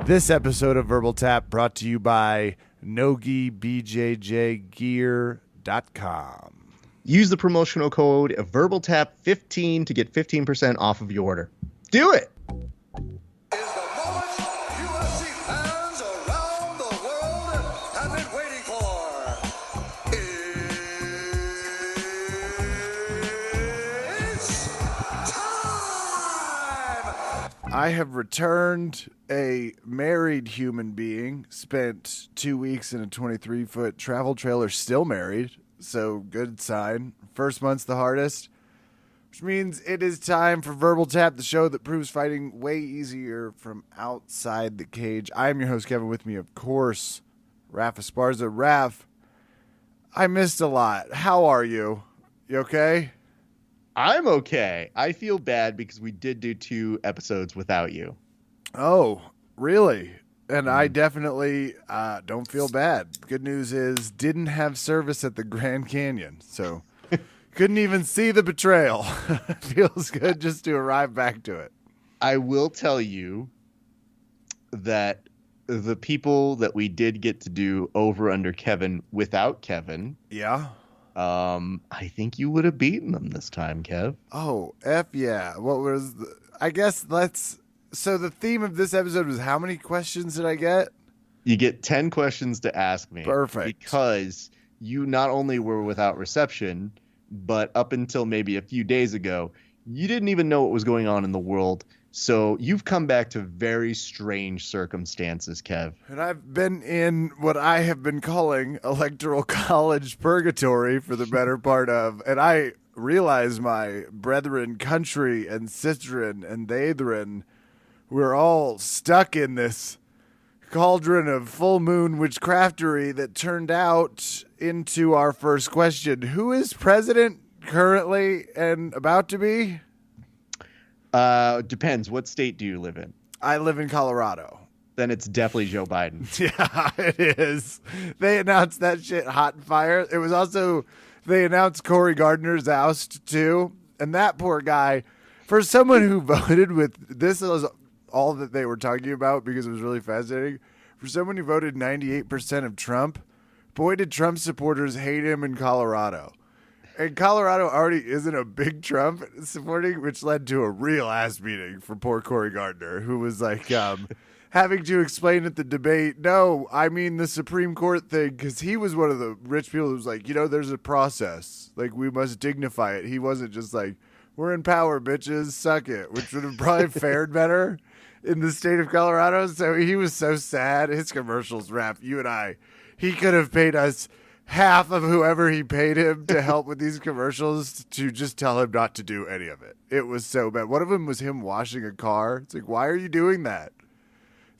This episode of Verbal Tap brought to you by NogiBJJGear.com. Use the promotional code VerbalTap15 to get 15% off of your order. Do it! Is the moment UFC fans around the world have been waiting for. It's time! I have returned a married human being, spent 2 weeks in a 23-foot travel trailer, still married, so good sign. First month's the hardest, which means it is time for Verbal Tap, the show that proves fighting way easier from outside the cage. I am your host, Kevin. With me, of course, Raph Esparza. Raph, I missed a lot. How are you? You okay? I'm okay. I feel bad because we did do 2 episodes without you. Oh, really? And I definitely don't feel bad. Good news is didn't have service at the Grand Canyon, so couldn't even see the betrayal. Feels good just to arrive back to it. I will tell you that the people that we did get to do over under Kevin without Kevin, Yeah? I think you would have beaten them this time, Kev. Oh, F yeah. What was I guess let's... So the theme of this episode was how many questions did I get? You get 10 questions to ask me. Perfect. Because you not only were without reception, but up until maybe a few days ago, you didn't even know what was going on in the world. So you've come back to very strange circumstances, Kev. And I've been in what I have been calling electoral college purgatory for the better part of, and I realize my brethren, country, and sisterin, and theydren, we're all stuck in this cauldron of full moon witchcraftery that turned out into our first question. Who is president currently and about to be? Depends. What state do you live in? I live in Colorado. Then it's definitely Joe Biden. Yeah, it is. They announced that shit hot and fire. It was also, they announced Cory Gardner's oust too. And that poor guy, for someone who voted with, this was all that they were talking about because it was really fascinating. For someone who voted 98% of Trump, boy, did Trump supporters hate him in Colorado. And Colorado already isn't a big Trump supporting, which led to a real ass meeting for poor Cory Gardner, who was like having to explain at the debate, no, I mean the Supreme Court thing, because he was one of the rich people who was like, there's a process. Like, we must dignify it. He wasn't just like, we're in power, bitches, suck it, which would have probably fared better in the state of Colorado. So he was so sad. His commercials, Raph, you and I, he could have paid us half of whoever he paid him to help with these commercials to just tell him not to do any of it. It was so bad. One of them was him washing a car. It's like, why are you doing that?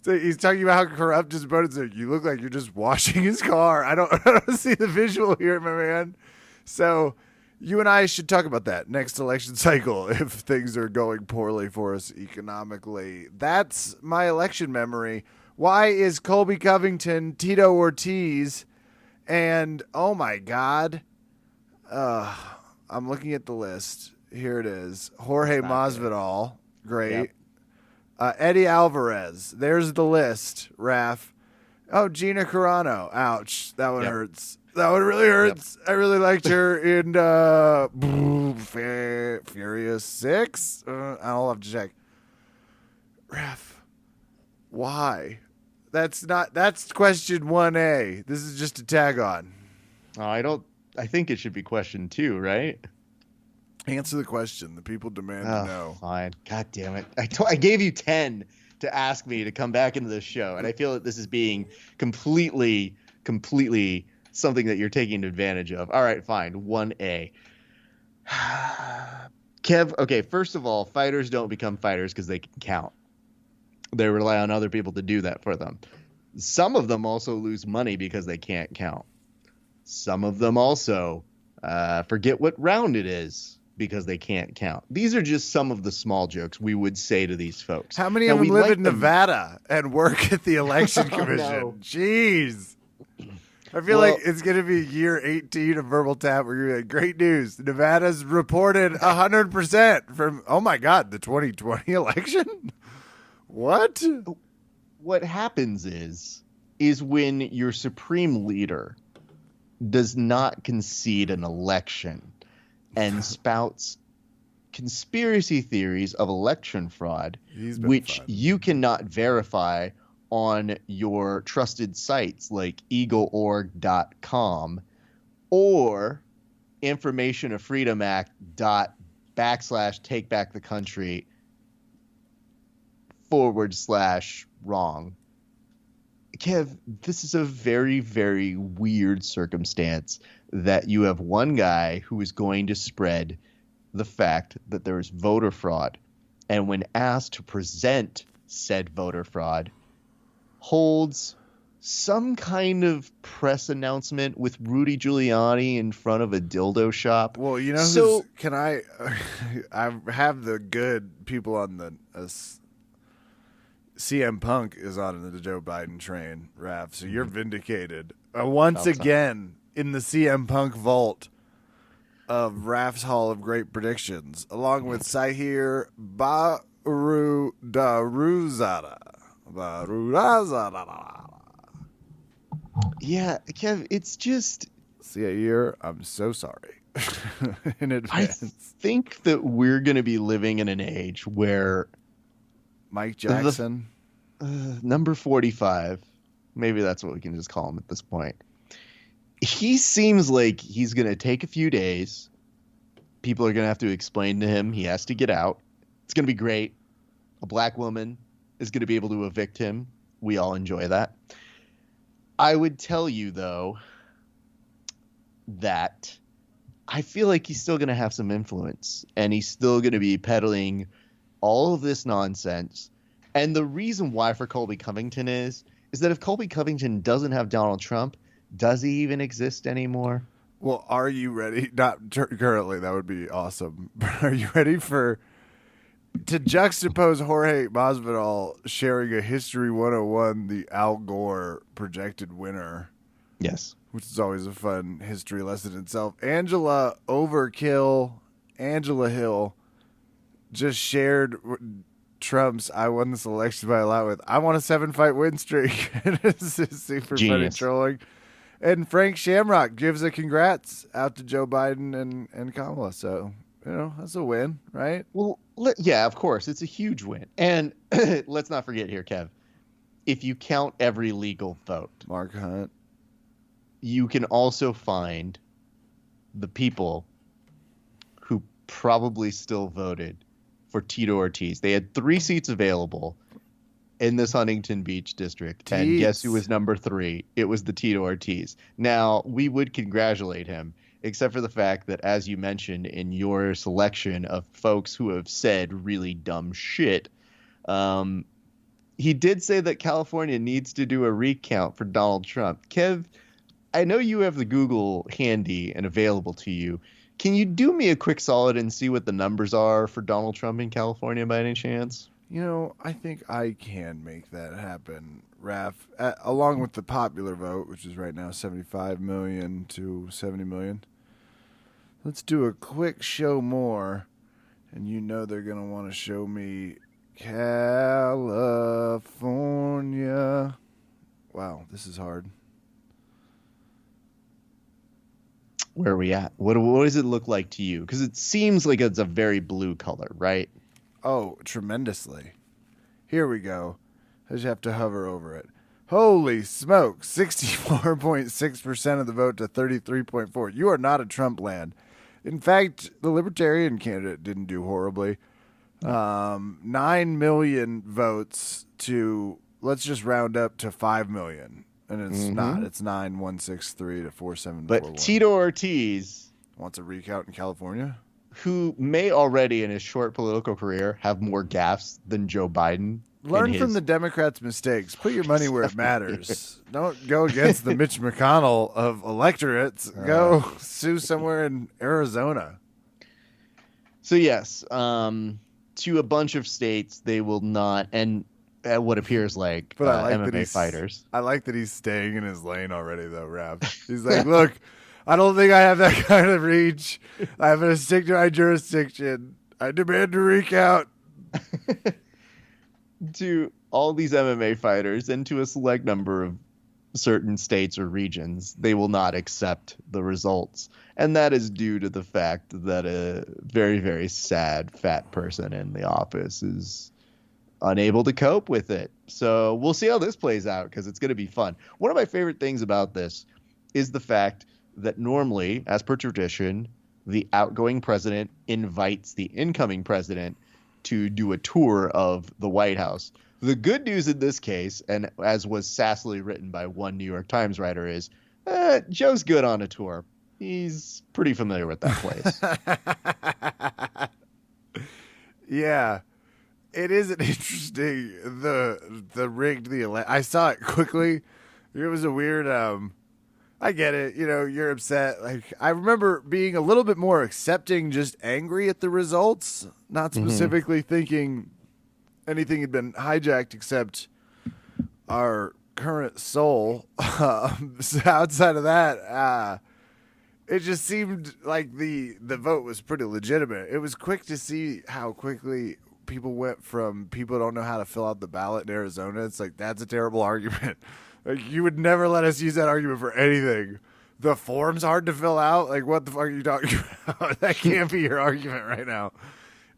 So he's talking about how corrupt his opponents are. You look like you're just washing his car. I don't see the visual here, my man. So you and I should talk about that next election cycle if things are going poorly for us economically. That's my election memory. Why is Colby Covington, Tito Ortiz, and oh my God, I'm looking at the list. Here it is. Jorge Masvidal, great. Yep. Eddie Alvarez, there's the list. Raph. Oh, Gina Carano, ouch, that one hurts. That one really hurts. Yep. I really liked her in Furious 6. I'll have to check. Raph, why? That's question 1A. This is just a tag on. I think it should be question 2, right? Answer the question. The people demand to know. Fine. God damn it. I gave you 10 to ask me to come back into this show, and I feel that this is being completely something that you're taking advantage of. All right, fine. 1A. Kev, okay, first of all, fighters don't become fighters because they can count. They rely on other people to do that for them. Some of them also lose money because they can't count. Some of them also forget what round it is because they can't count. These are just some of the small jokes we would say to these folks. How many of them live in Nevada and work at the election commission? No. Jeez. I feel like it's going to be year 18 of Verbal Tap where you're like, great news. Nevada's reported 100% from, oh my God, the 2020 election? What? what happens is when your supreme leader does not concede an election and spouts conspiracy theories of election fraud, which you cannot verify on your trusted sites like eagleorg.com or informationofreedom act.takebackthecountry/wrong. Kev, this is a very, very weird circumstance that you have one guy who is going to spread the fact that there is voter fraud, and when asked to present said voter fraud, holds some kind of press announcement with Rudy Giuliani in front of a dildo shop. Well, you know, can I have the good people on the CM Punk is on the Joe Biden train, Raph, so you're vindicated. Once again, in the CM Punk vault of Raph's Hall of Great Predictions, along with Sahir Baruzada. Yeah, Kev, it's just... Sahir, I'm so sorry in advance. I think that we're going to be living in an age where... Mike Jackson. Number 45. Maybe that's what we can just call him at this point. He seems like he's going to take a few days. People are going to have to explain to him he has to get out. It's going to be great. A black woman is going to be able to evict him. We all enjoy that. I would tell you, though, that I feel like he's still going to have some influence, and he's still going to be peddling all of this nonsense. And the reason why for Colby Covington is that if Colby Covington doesn't have Donald Trump, does he even exist anymore? Well, are you ready? Not currently, that would be awesome. But are you ready to juxtapose Jorge Masvidal sharing a History 101, the Al Gore projected winner? Yes. Which is always a fun history lesson itself. Angela Hill just shared Trump's "I won this election by a lot" with "I want a 7-fight win streak." It's super funny trolling. And Frank Shamrock gives a congrats out to Joe Biden and Kamala. So, you know, that's a win, right? Well, yeah, of course. It's a huge win. And let's not forget here, Kev, if you count every legal vote, Mark Hunt, you can also find the people who probably still voted for Tito Ortiz. They had 3 seats available in this Huntington Beach district. And guess who was number 3? It was the Tito Ortiz. Now, we would congratulate him, except for the fact that, as you mentioned in your selection of folks who have said really dumb shit, he did say that California needs to do a recount for Donald Trump. Kev, I know you have the Google handy and available to you. Can you do me a quick solid and see what the numbers are for Donald Trump in California by any chance? You know, I think I can make that happen, Raph, along with the popular vote, which is right now 75 million to 70 million. Let's do a quick show more, and you know they're going to want to show me California. Wow, this is hard. Where are we at? What does it look like to you? Because it seems like it's a very blue color, right? Oh, tremendously. Here we go. I just have to hover over it. Holy smoke. 64.6% of the vote to 33.4%. You are not a Trump land. In fact, the Libertarian candidate didn't do horribly. 9 million votes to, let's just round up to 5 million. And it's not. It's 9,163 to 4,741. But Tito Ortiz wants a recount in California, who may already in his short political career have more gaffes than Joe Biden. Learn from the Democrats' mistakes. Put your money where it matters. Don't go against the Mitch McConnell of electorates. Go sue somewhere in Arizona. So yes, to a bunch of states, they will not, and what appears like, MMA fighters. I like that he's staying in his lane already, though, Raph. He's like, look, I don't think I have that kind of reach. I'm going to stick to my jurisdiction. I demand to recount. To all these MMA fighters into a select number of certain states or regions, they will not accept the results. And that is due to the fact that a very, very sad fat person in the office is unable to cope with it. So we'll see how this plays out because it's going to be fun. One of my favorite things about this is the fact that normally, as per tradition, the outgoing president invites the incoming president to do a tour of the White House. The good news in this case, and as was sassily written by one New York Times writer, is Joe's good on a tour. He's pretty familiar with that place. Yeah. It is an interesting the rigged I saw it quickly. It was a weird I get it, you're upset. Like I remember being a little bit more accepting, just angry at the results, not specifically thinking anything had been hijacked except our current soul. So outside of that, it just seemed like the vote was pretty legitimate. It was quick to see how quickly people went from people don't know how to fill out the ballot in Arizona. It's like, that's a terrible argument. Like, you would never let us use that argument for anything. The form's hard to fill out. Like, what the fuck are you talking about? That can't be your argument right now.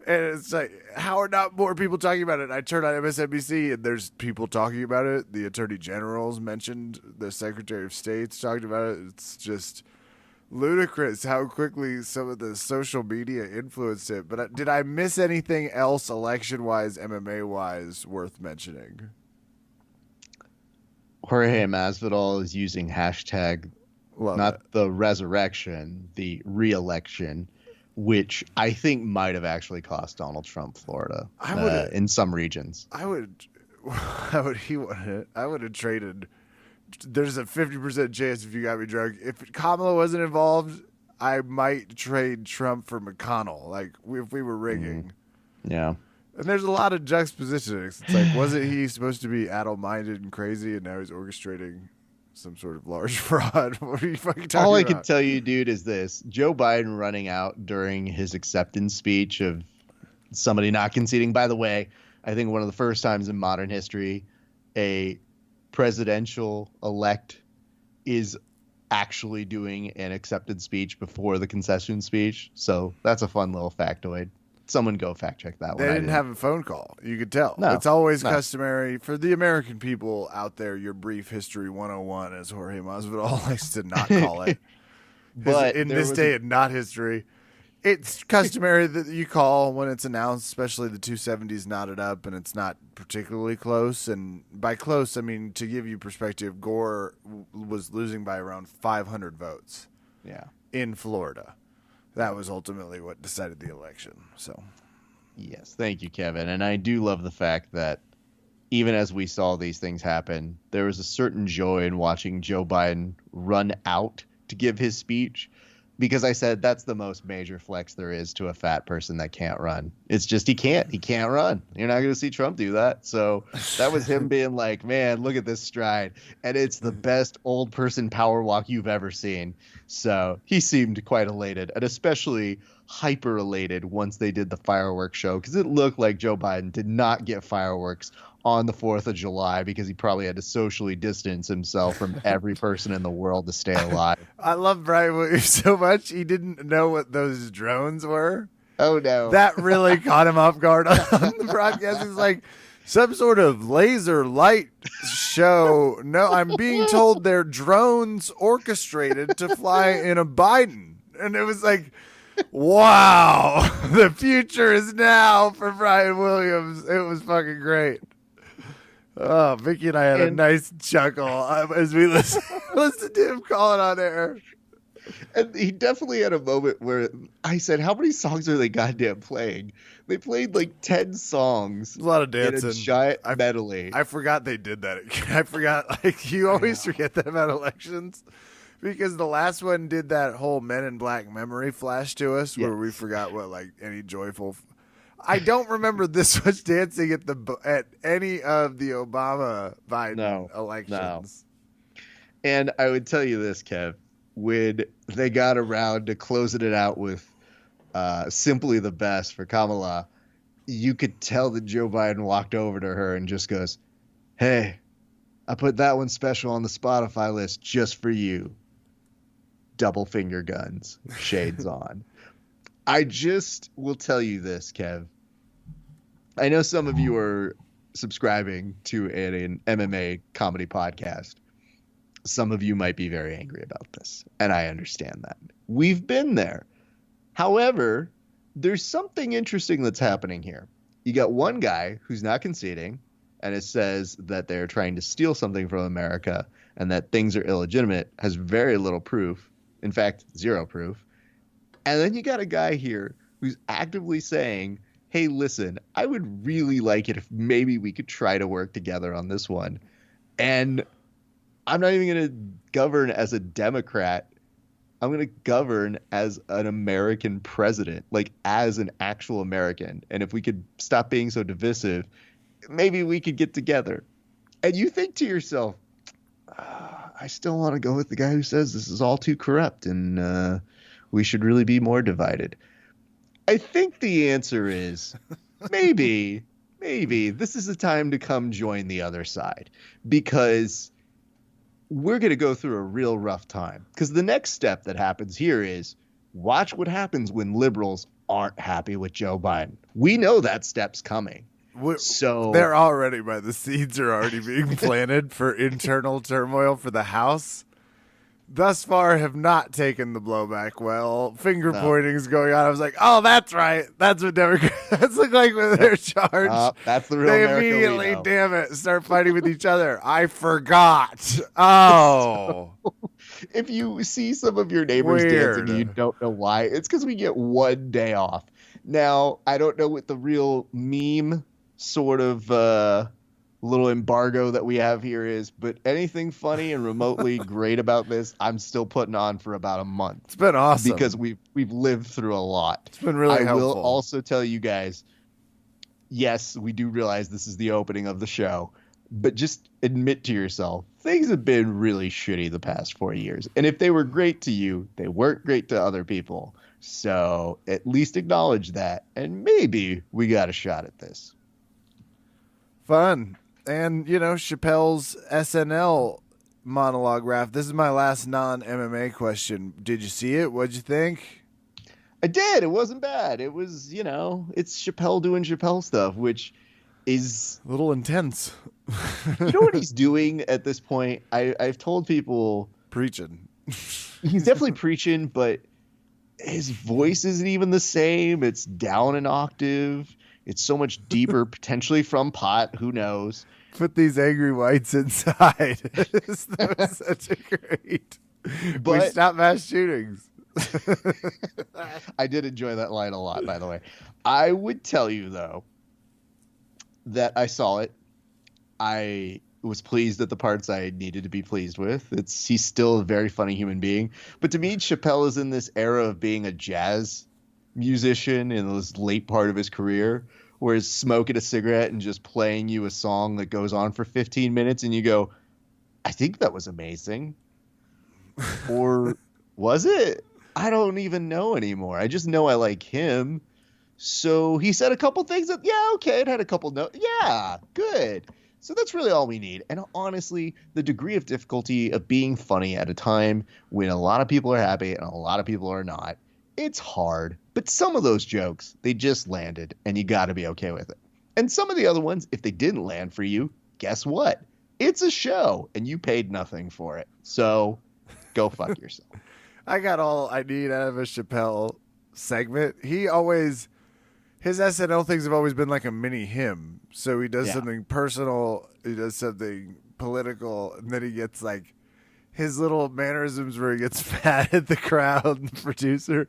And it's like, how are not more people talking about it? I turned on MSNBC and there's people talking about it. The Attorney General's mentioned, the Secretary of State's talked about it. It's just ludicrous how quickly some of the social media influenced it. But did I miss anything else election-wise, MMA-wise, worth mentioning? Jorge Masvidal is using hashtag the resurrection, the re-election, which I think might have actually cost Donald Trump Florida in some regions. He wanted it. I would have traded. There's a 50% chance if you got me drunk. If Kamala wasn't involved, I might trade Trump for McConnell. Like if we were rigging. Yeah. And there's a lot of juxtapositions. It's like, wasn't he supposed to be addle-minded and crazy, and now he's orchestrating some sort of large fraud? What are you fucking talking about? All I can tell you, dude, is this. Joe Biden running out during his acceptance speech of somebody not conceding. By the way, I think one of the first times in modern history a presidential elect is actually doing an acceptance speech before the concession speech. So that's a fun little factoid. Someone go fact check that one. They didn't have a phone call. You could tell. No, it's always customary for the American people out there. Your brief history 101, as Jorge Masvidal likes to not call it. But in this day and not history, it's customary that you call when it's announced, especially the 270s knotted up and it's not particularly close. And by close, I mean, to give you perspective, Gore was losing by around 500 votes. Yeah. In Florida. That was ultimately what decided the election. So, yes, thank you, Kevin. And I do love the fact that even as we saw these things happen, there was a certain joy in watching Joe Biden run out to give his speech, because I said that's the most major flex there is to a fat person that can't run. It's just he can't run. You're not going to see Trump do that. So that was him being like, man, look at this stride. And it's the best old person power walk you've ever seen. So he seemed quite elated, and especially hyper elated once they did the fireworks show, because it looked like Joe Biden did not get fireworks on the 4th of July because he probably had to socially distance himself from every person in the world to stay alive. I love Brian Williams so much. He didn't know what those drones were. Oh, no. That really caught him off guard on the broadcast. He's like, some sort of laser light show. No, I'm being told they're drones orchestrated to fly in a Biden. And it was like, wow, the future is now for Brian Williams. It was fucking great. Oh, Vicky and I had a nice chuckle as we listened to him call it on air. And he definitely had a moment where I said, how many songs are they goddamn playing? They played like 10 songs. A lot of dancing. In a giant medley. I forgot they did that. I forgot. Like, you always forget that about elections. Because the last one did that whole Men in Black memory flash to us, where we forgot what, like, any joyful. I don't remember this much dancing at any of the Obama Biden elections. No. And I would tell you this, Kev, when they got around to closing it out with "Simply the Best" for Kamala, you could tell that Joe Biden walked over to her and just goes, "Hey, I put that one special on the Spotify list just for you." Double finger guns, shades on. I just will tell you this, Kev. I know some of you are subscribing to an MMA comedy podcast. Some of you might be very angry about this, and I understand that. We've been there. However, there's something interesting that's happening here. You got one guy who's not conceding, and it says that they're trying to steal something from America and that things are illegitimate, has very little proof. In fact, zero proof. And then you got a guy here who's actively saying, hey, listen, I would really like it if maybe we could try to work together on this one. And I'm not even going to govern as a Democrat. I'm going to govern as an American president, like as an actual American. And if we could stop being so divisive, maybe we could get together. And you think to yourself, I still want to go with the guy who says this is all too corrupt and we should really be more divided. I think the answer is maybe this is the time to come join the other side, because we're going to go through a real rough time. Because the next step that happens here is watch what happens when liberals aren't happy with Joe Biden. We know that step's coming. So they're already the seeds are already being planted for internal turmoil for the House. Thus far, have not taken the blowback well. Finger pointing is going on. I was like, oh, that's right. That's what Democrats look like when they're charged. That's the real They America immediately, we know. damn it, start fighting with each other. I forgot. Oh. If you see some of your neighbors dancing and you don't know why, it's because we get one day off. Now, I don't know what the real meme sort of little embargo that we have here is, but anything funny and remotely great about this, I'm still putting on for about a month. It's been awesome. Because we've lived through a lot. It's been really helpful. I will also tell you guys, yes, we do realize this is the opening of the show, but just admit to yourself, things have been really shitty the past 4 years. And if they were great to you, they weren't great to other people. So at least acknowledge that, and maybe we got a shot at this. Fun. And, Chappelle's SNL monologue, Raph. This is my last non-MMA question. Did you see it? What'd you think? I did. It wasn't bad. It was, it's Chappelle doing Chappelle stuff, which is a little intense. You know what he's doing at this point? I've told people. Preaching. He's definitely preaching, but his voice isn't even the same. It's down an octave. It's so much deeper, potentially from pot. Who knows? Put these angry whites inside. That was such a great. But we stop mass shootings. I did enjoy that line a lot, by the way. I would tell you, though, that I saw it. I was pleased at the parts I needed to be pleased with. He's still a very funny human being. But to me, Chappelle is in this era of being a jazz musician in this late part of his career, where he's smoking a cigarette and just playing you a song that goes on for 15 minutes and you go, I think that was amazing. Or was it? I don't even know anymore. I just know I like him. So he said a couple things that, yeah, okay, it had a couple notes. Yeah, good. So that's really all we need. And honestly, the degree of difficulty of being funny at a time when a lot of people are happy and a lot of people are not, it's hard. But some of those jokes, they just landed, and you got to be okay with it. And some of the other ones, if they didn't land for you, guess what? It's a show, and you paid nothing for it. So go fuck yourself. I got all I need out of a Chappelle segment. His SNL things have always been like a mini hymn. So he does something personal, he does something political, and then he gets like his little mannerisms where he gets mad at the crowd and the producer.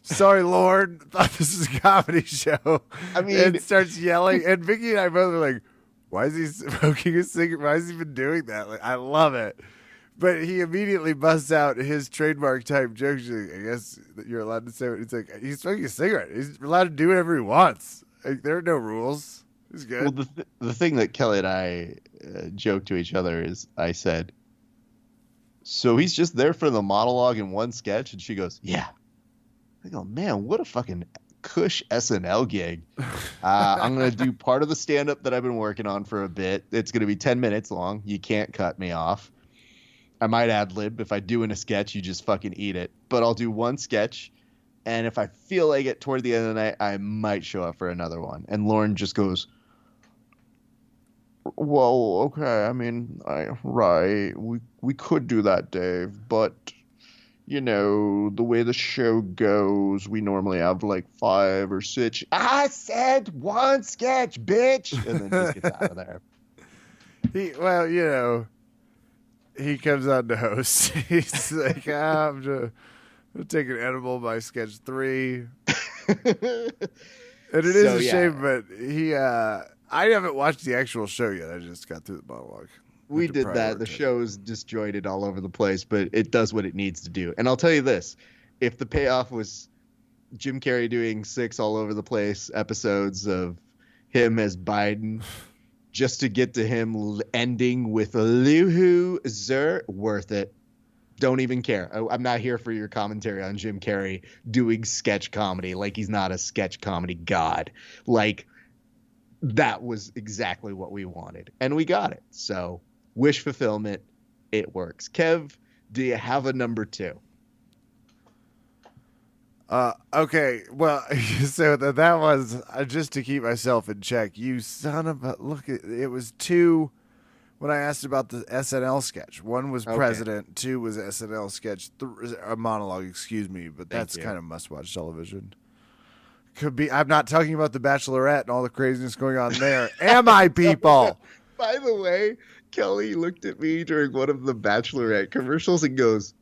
Sorry, Lord, thought this was a comedy show. I mean, and starts yelling. And Vicky and I both are like, why is he smoking a cigarette? Why has he been doing that? Like, I love it. But he immediately busts out his trademark type jokes. Like, I guess that you're allowed to say it. It's like, he's smoking a cigarette. He's allowed to do whatever he wants. Like, there are no rules. He's good. Well, the thing that Kelly and I joked to each other is I said, so he's just there for the monologue in one sketch? And she goes, yeah. I go, man, what a fucking cush SNL gig. I'm going to do part of the stand-up that I've been working on for a bit. It's going to be 10 minutes long. You can't cut me off. I might ad-lib. If I do in a sketch, you just fucking eat it. But I'll do one sketch, and if I feel like it toward the end of the night, I might show up for another one. And Lauren just goes, well, okay, I mean, right, we could do that, Dave, but, you know, the way the show goes, we normally have like 5 or 6. I said one sketch, bitch! And then just gets out of there. Well, you know, he comes on to host. He's like, I'm going to take an edible by sketch 3. And it is a shame, but he... I haven't watched the actual show yet. I just got through the monologue. We did that. The show is disjointed all over the place, but it does what it needs to do. And I'll tell you this. If the payoff was Jim Carrey doing 6 all over the place episodes of him as Biden, just to get to him ending with loser, worth it. Don't even care. I'm not here for your commentary on Jim Carrey doing sketch comedy like he's not a sketch comedy god. Like, that was exactly what we wanted, and we got it. So, wish fulfillment, it works. Kev, do you have a number 2? Okay. Well, so that was just to keep myself in check. You son of a look! It was 2 when I asked about the SNL sketch. 1 was President, 2 was SNL sketch, a monologue. Excuse me, but that's kind of must-watch television. Could be. I'm not talking about The Bachelorette and all the craziness going on there. Am I, people? By the way, Kelly looked at me during one of the Bachelorette commercials and goes,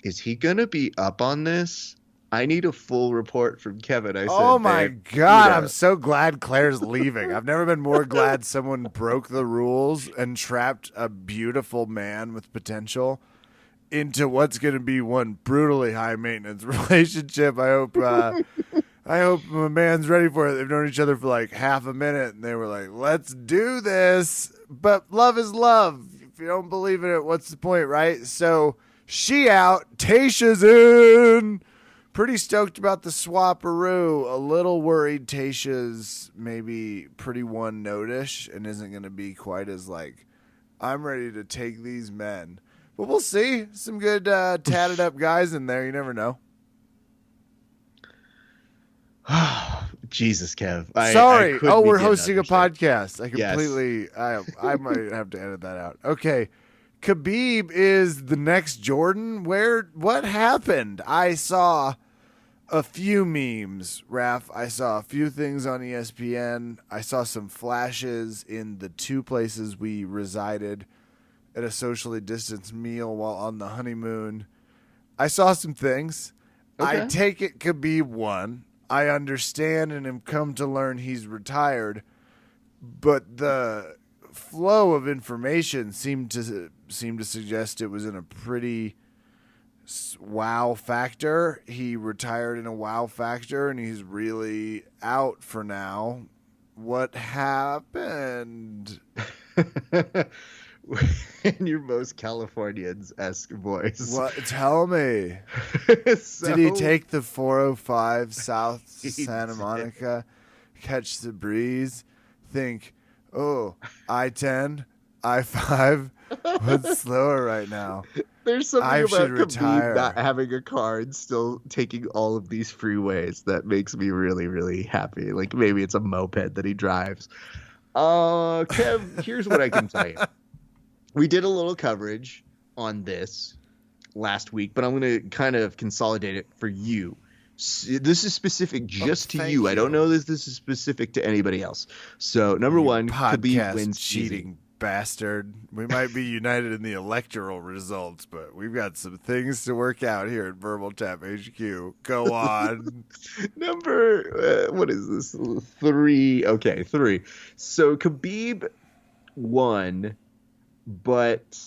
is he going to be up on this? I need a full report from Kevin. I said, oh, my God. I'm so glad Claire's leaving. I've never been more glad someone broke the rules and trapped a beautiful man with potential into what's going to be one brutally high-maintenance relationship. I hope my man's ready for it. They've known each other for like half a minute, and they were like, let's do this. But love is love. If you don't believe in it, what's the point, right? So she out. Tasha's in. Pretty stoked about the swap-a-roo. A little worried Tasha's maybe pretty one-notish and isn't going to be quite as like, I'm ready to take these men. But we'll see. Some good tatted-up guys in there. You never know. Jesus, Kev. Sorry. We're hosting a podcast. I completely. Yes. I might have to edit that out. Okay. Khabib is the next Jordan. What happened? I saw a few memes, Raph. I saw a few things on ESPN. I saw some flashes in the 2 places we resided at a socially distanced meal while on the honeymoon. I saw some things. Okay. I take it Khabib won. I understand and have come to learn he's retired, but the flow of information seemed to suggest it was in a pretty wow factor. He retired in a wow factor, and he's really out for now. What happened? In your most Californians-esque voice. What? Tell me. Did he take the 405 South Santa Monica, catch the breeze, think, oh, I-10, I-5, what's slower right now? There's something about Khabib not having a car and still taking all of these freeways that makes me really, really happy. Like maybe it's a moped that he drives. Kev, here's what I can tell you. We did a little coverage on this last week, but I'm going to kind of consolidate it for you. This is specific just to you. I don't know this is specific to anybody else. So, number 1, Khabib wins cheating bastard. We might be united in the electoral results, but we've got some things to work out here at Verbal Tap HQ. Go on. Number, what is this? 3. Okay, 3. So, Khabib won, but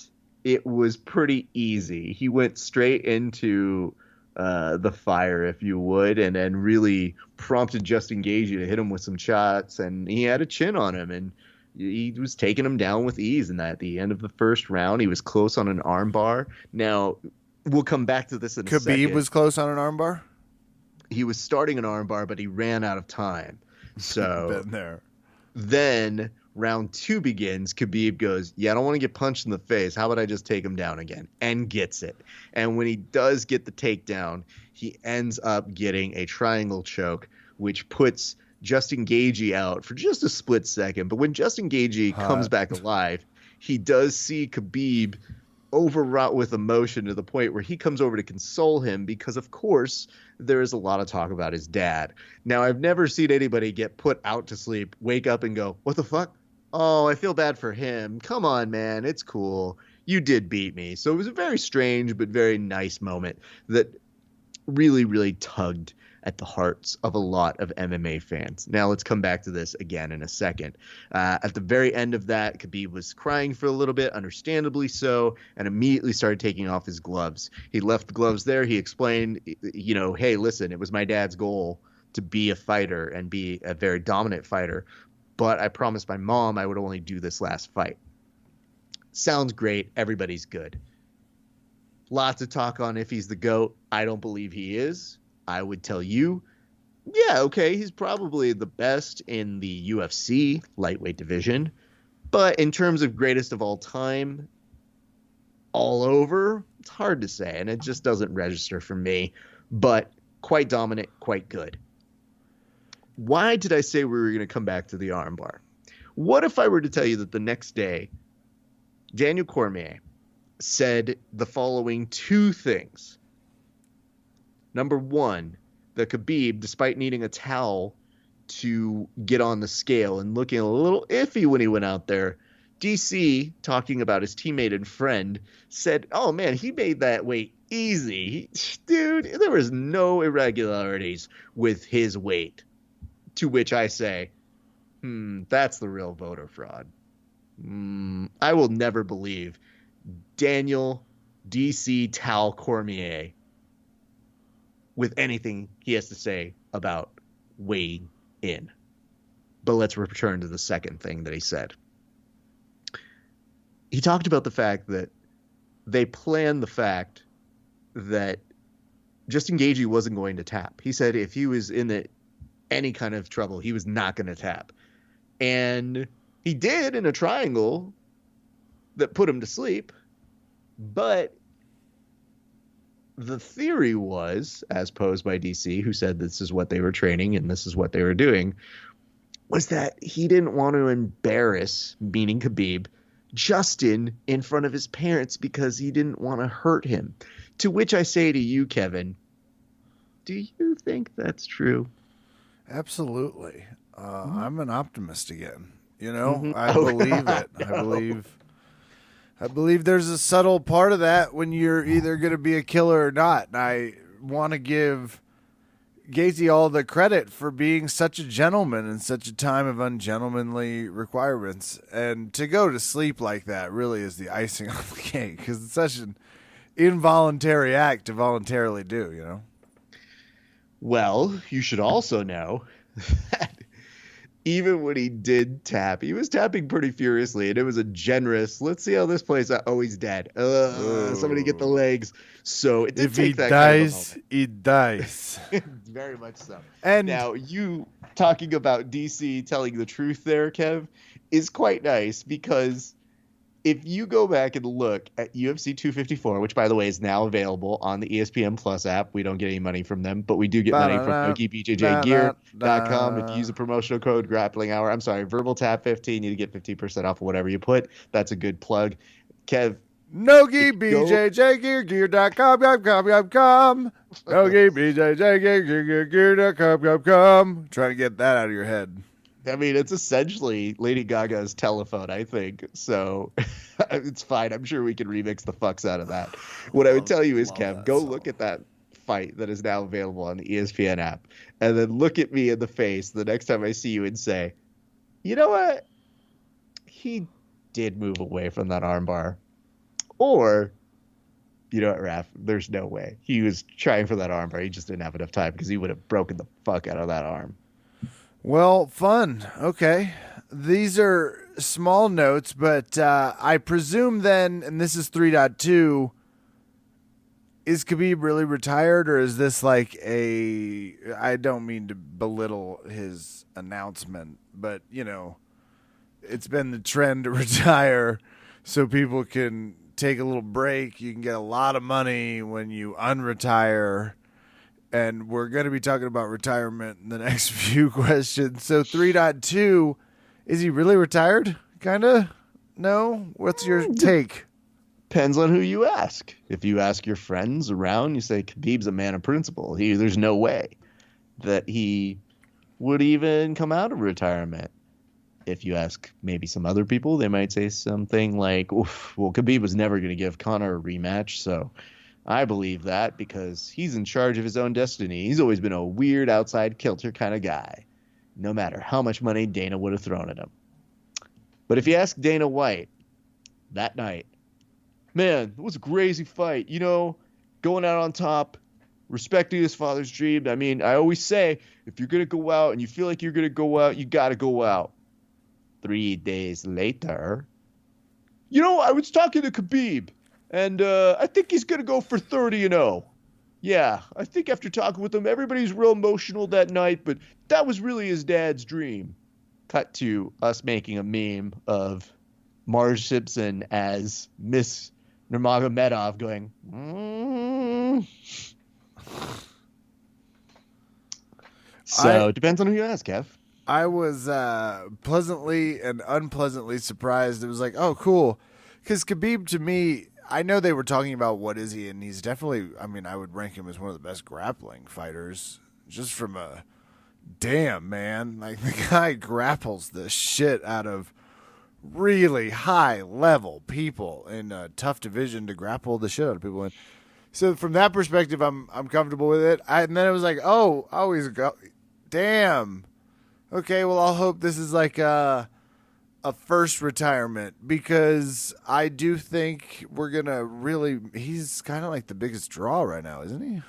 it was pretty easy. He went straight into the fire, if you would, and then really prompted Justin Gaethje to hit him with some shots, and he had a chin on him, and he was taking him down with ease. And at the end of the first round, he was close on an armbar. Now, we'll come back to this in a second. Khabib was close on an armbar? he was starting an armbar, but he ran out of time. So Been there. then round 2 begins. Khabib goes, yeah, I don't want to get punched in the face. How about I just take him down again? And gets it. And when he does get the takedown, he ends up getting a triangle choke, which puts Justin Gaethje out for just a split second. But when Justin Gaethje comes back alive, he does see Khabib overwrought with emotion to the point where he comes over to console him because, of course, there is a lot of talk about his dad. Now, I've never seen anybody get put out to sleep, wake up and go, what the fuck? Oh, I feel bad for him. Come on, man. It's cool. You did beat me. So it was a very strange but very nice moment that really, really tugged at the hearts of a lot of MMA fans. Now let's come back to this again in a second. At the very end of that, Khabib was crying for a little bit, understandably so, and immediately started taking off his gloves. He left the gloves there. He explained, hey, listen, it was my dad's goal to be a fighter and be a very dominant fighter, but I promised my mom I would only do this last fight. Sounds great. Everybody's good. Lots of talk on if he's the GOAT. I don't believe he is. I would tell you, yeah, okay, he's probably the best in the UFC lightweight division. But in terms of greatest of all time, all over, it's hard to say. And it just doesn't register for me. But quite dominant, quite good. Why did I say we were going to come back to the armbar? What if I were to tell you that the next day, Daniel Cormier said the following 2 things. Number 1, that Khabib, despite needing a towel to get on the scale and looking a little iffy when he went out there, DC, talking about his teammate and friend, said, oh man, he made that weight easy. Dude, there was no irregularities with his weight. To which I say, that's the real voter fraud. I will never believe Daniel DC Tal Cormier with anything he has to say about weighing in. But let's return to the second thing that he said. He talked about the fact that they planned the fact that Justin Gaethje wasn't going to tap. He said if he was in any kind of trouble, he was not going to tap. And he did in a triangle that put him to sleep. But the theory was, as posed by DC, who said this is what they were training and this is what they were doing, was that he didn't want to embarrass, meaning Khabib, Justin in front of his parents because he didn't want to hurt him. To which I say to you, Kevin, do you think that's true? Absolutely. I'm an optimist again. I Oh, believe it. I believe there's a subtle part of that when you're either going to be a killer or not. And I want to give Gaethje all the credit for being such a gentleman in such a time of ungentlemanly requirements. And to go to sleep like that really is the icing on the cake because it's such an involuntary act to voluntarily do, Well, you should also know that even when he did tap, he was tapping pretty furiously, and it was a generous, let's see how this plays out. Oh, he's dead. Somebody get the legs. So it did if take he that dies, kind he dies. of a moment. Very much so. And now, you talking about DC telling the truth there, Kev, is quite nice because if you go back and look at UFC 254, which, by the way, is now available on the ESPN Plus app, we don't get any money from them, but we do get money from NogiBJJGear.com. If you use a promotional code Grappling Hour, I'm sorry, VerbalTap15, you get 15% off of whatever you put. That's a good plug. Kev, NogiBJJGear.com. NogiBJJGear.com. Trying to get that out of your head. I mean, it's essentially Lady Gaga's telephone, I think. So it's fine. I'm sure we can remix the fucks out of that. What I would tell you is, Kev, go look at that fight that is now available on the ESPN app, and then look at me in the face the next time I see you and say, you know what? He did move away from that armbar. Or, you know what, Raph? There's no way. He was trying for that armbar. He just didn't have enough time because he would have broken the fuck out of that arm. Well, fun. Okay. These are small notes, but I presume then, and this is 3.2, is Khabib really retired, or is this like a? I don't mean to belittle his announcement, but you know, it's been the trend to retire so people can take a little break. You can get a lot of money when you unretire. And we're going to be talking about retirement in the next few questions. So 3.2, is he really retired? Kind of? No? What's your take? Depends on who you ask. If you ask your friends around, you say Khabib's a man of principle. There's no way that he would even come out of retirement. If you ask maybe some other people, they might say something like, oof, well, Khabib was never going to give Conor a rematch, so I believe that because he's in charge of his own destiny. He's always been a weird outside kilter kind of guy, no matter how much money Dana would have thrown at him. But if you ask Dana White that night, man, it was a crazy fight. You know, going out on top, respecting his father's dream. I mean, I always say, if you're going to go out and you feel like you're going to go out, you got to go out. 3 days later, you know, I was talking to Khabib. And I think he's going to go for 30-0. Yeah, I think after talking with him, everybody's real emotional that night, but that was really his dad's dream. Cut to us making a meme of Marge Simpson as Miss Nurmagomedov going, So, depends on who you ask, Kev. I was pleasantly and unpleasantly surprised. It was like, oh, cool. Because Khabib, to me, I know they were talking about what is he, and he's definitely, I mean, I would rank him as one of the best grappling fighters, just from a, damn, man. Like, the guy grapples the shit out of really high-level people in a tough division to grapple the shit out of people in. So from that perspective, I'm comfortable with it. And then it was like, oh, he's damn. Okay, well, I'll hope this is like a first retirement, because I do think we're going to really, he's kind of like the biggest draw right now, isn't he?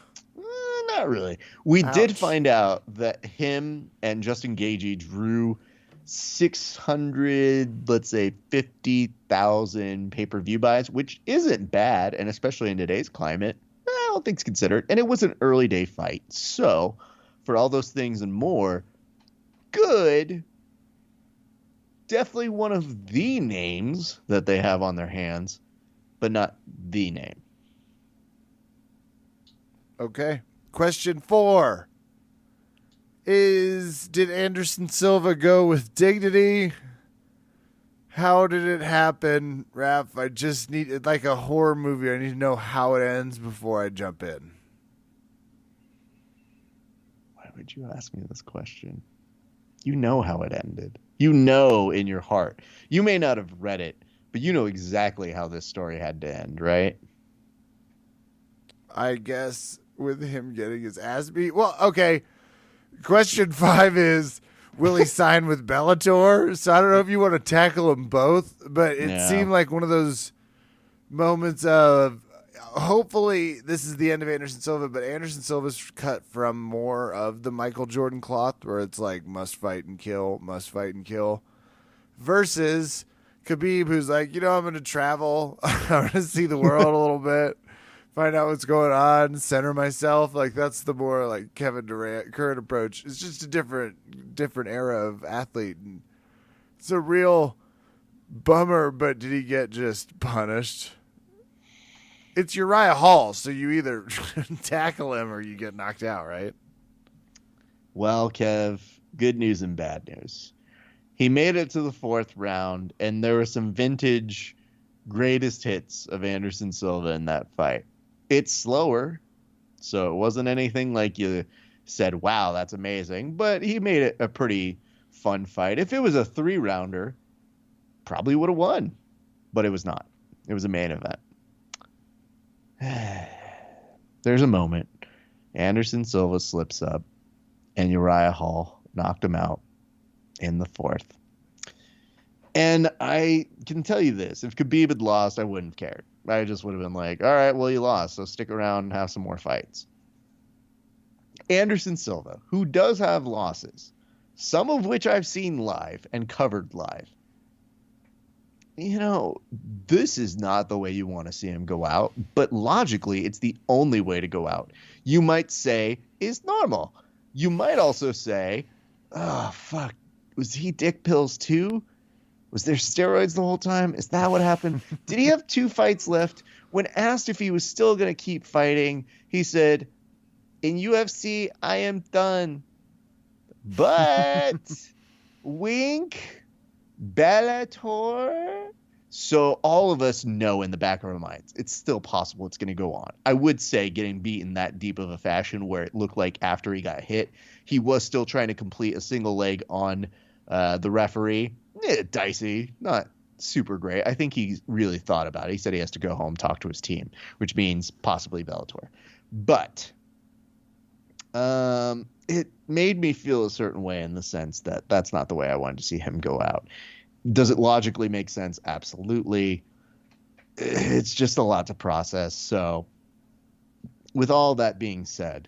Not really. We did find out that him and Justin Gaethje drew 600, let's say 50,000 pay-per-view buys, which isn't bad, and especially in today's climate, all things considered. And it was an early day fight. So for all those things and more, good. Definitely one of the names that they have on their hands, but not the name. Okay. Question 4 is, did Anderson Silva go with dignity? How did it happen, Raph? I just need it like a horror movie. I need to know how it ends before I jump in. Why would you ask me this question? You know how it ended. You know in your heart. You may not have read it, but you know exactly how this story had to end, right? I guess with him getting his ass beat. Well, okay. Question 5 is, will he sign with Bellator? So I don't know if you want to tackle them both, but it seemed like one of those moments of, hopefully this is the end of Anderson Silva, but Anderson Silva's cut from more of the Michael Jordan cloth, where it's like must fight and kill, versus Khabib, who's like, you know, I'm going to travel. I'm going to see the world a little bit, find out what's going on, center myself. Like, that's the more like Kevin Durant current approach. It's just a different era of athlete. And it's a real bummer, but did he get just punished? It's Uriah Hall, so you either tackle him or you get knocked out, right? Well, Kev, good news and bad news. He made it to the 4th round, and there were some vintage greatest hits of Anderson Silva in that fight. It's slower, so it wasn't anything like you said, wow, that's amazing, but he made it a pretty fun fight. If it was a 3-rounder, probably would have won, but it was not. It was a main event. There's a moment. Anderson Silva slips up, and Uriah Hall knocked him out in the 4th. And I can tell you this. If Khabib had lost, I wouldn't have cared. I just would have been like, all right, well, you lost, so stick around and have some more fights. Anderson Silva, who does have losses, some of which I've seen live and covered live, this is not the way you want to see him go out, but logically, it's the only way to go out. You might say, is normal. You might also say, oh, fuck, was he dick pills too? Was there steroids the whole time? Is that what happened? Did he have 2 fights left? When asked if he was still going to keep fighting, he said, in UFC, I am done. But, wink, Bellator. So all of us know in the back of our minds, it's still possible it's going to go on. I would say getting beaten that deep of a fashion where it looked like after he got hit, he was still trying to complete a single leg on the referee. Dicey, not super great. I think he really thought about it. He said he has to go home, talk to his team, which means possibly Bellator. But it made me feel a certain way in the sense that that's not the way I wanted to see him go out. Does it logically make sense? Absolutely. It's just a lot to process. So with all that being said,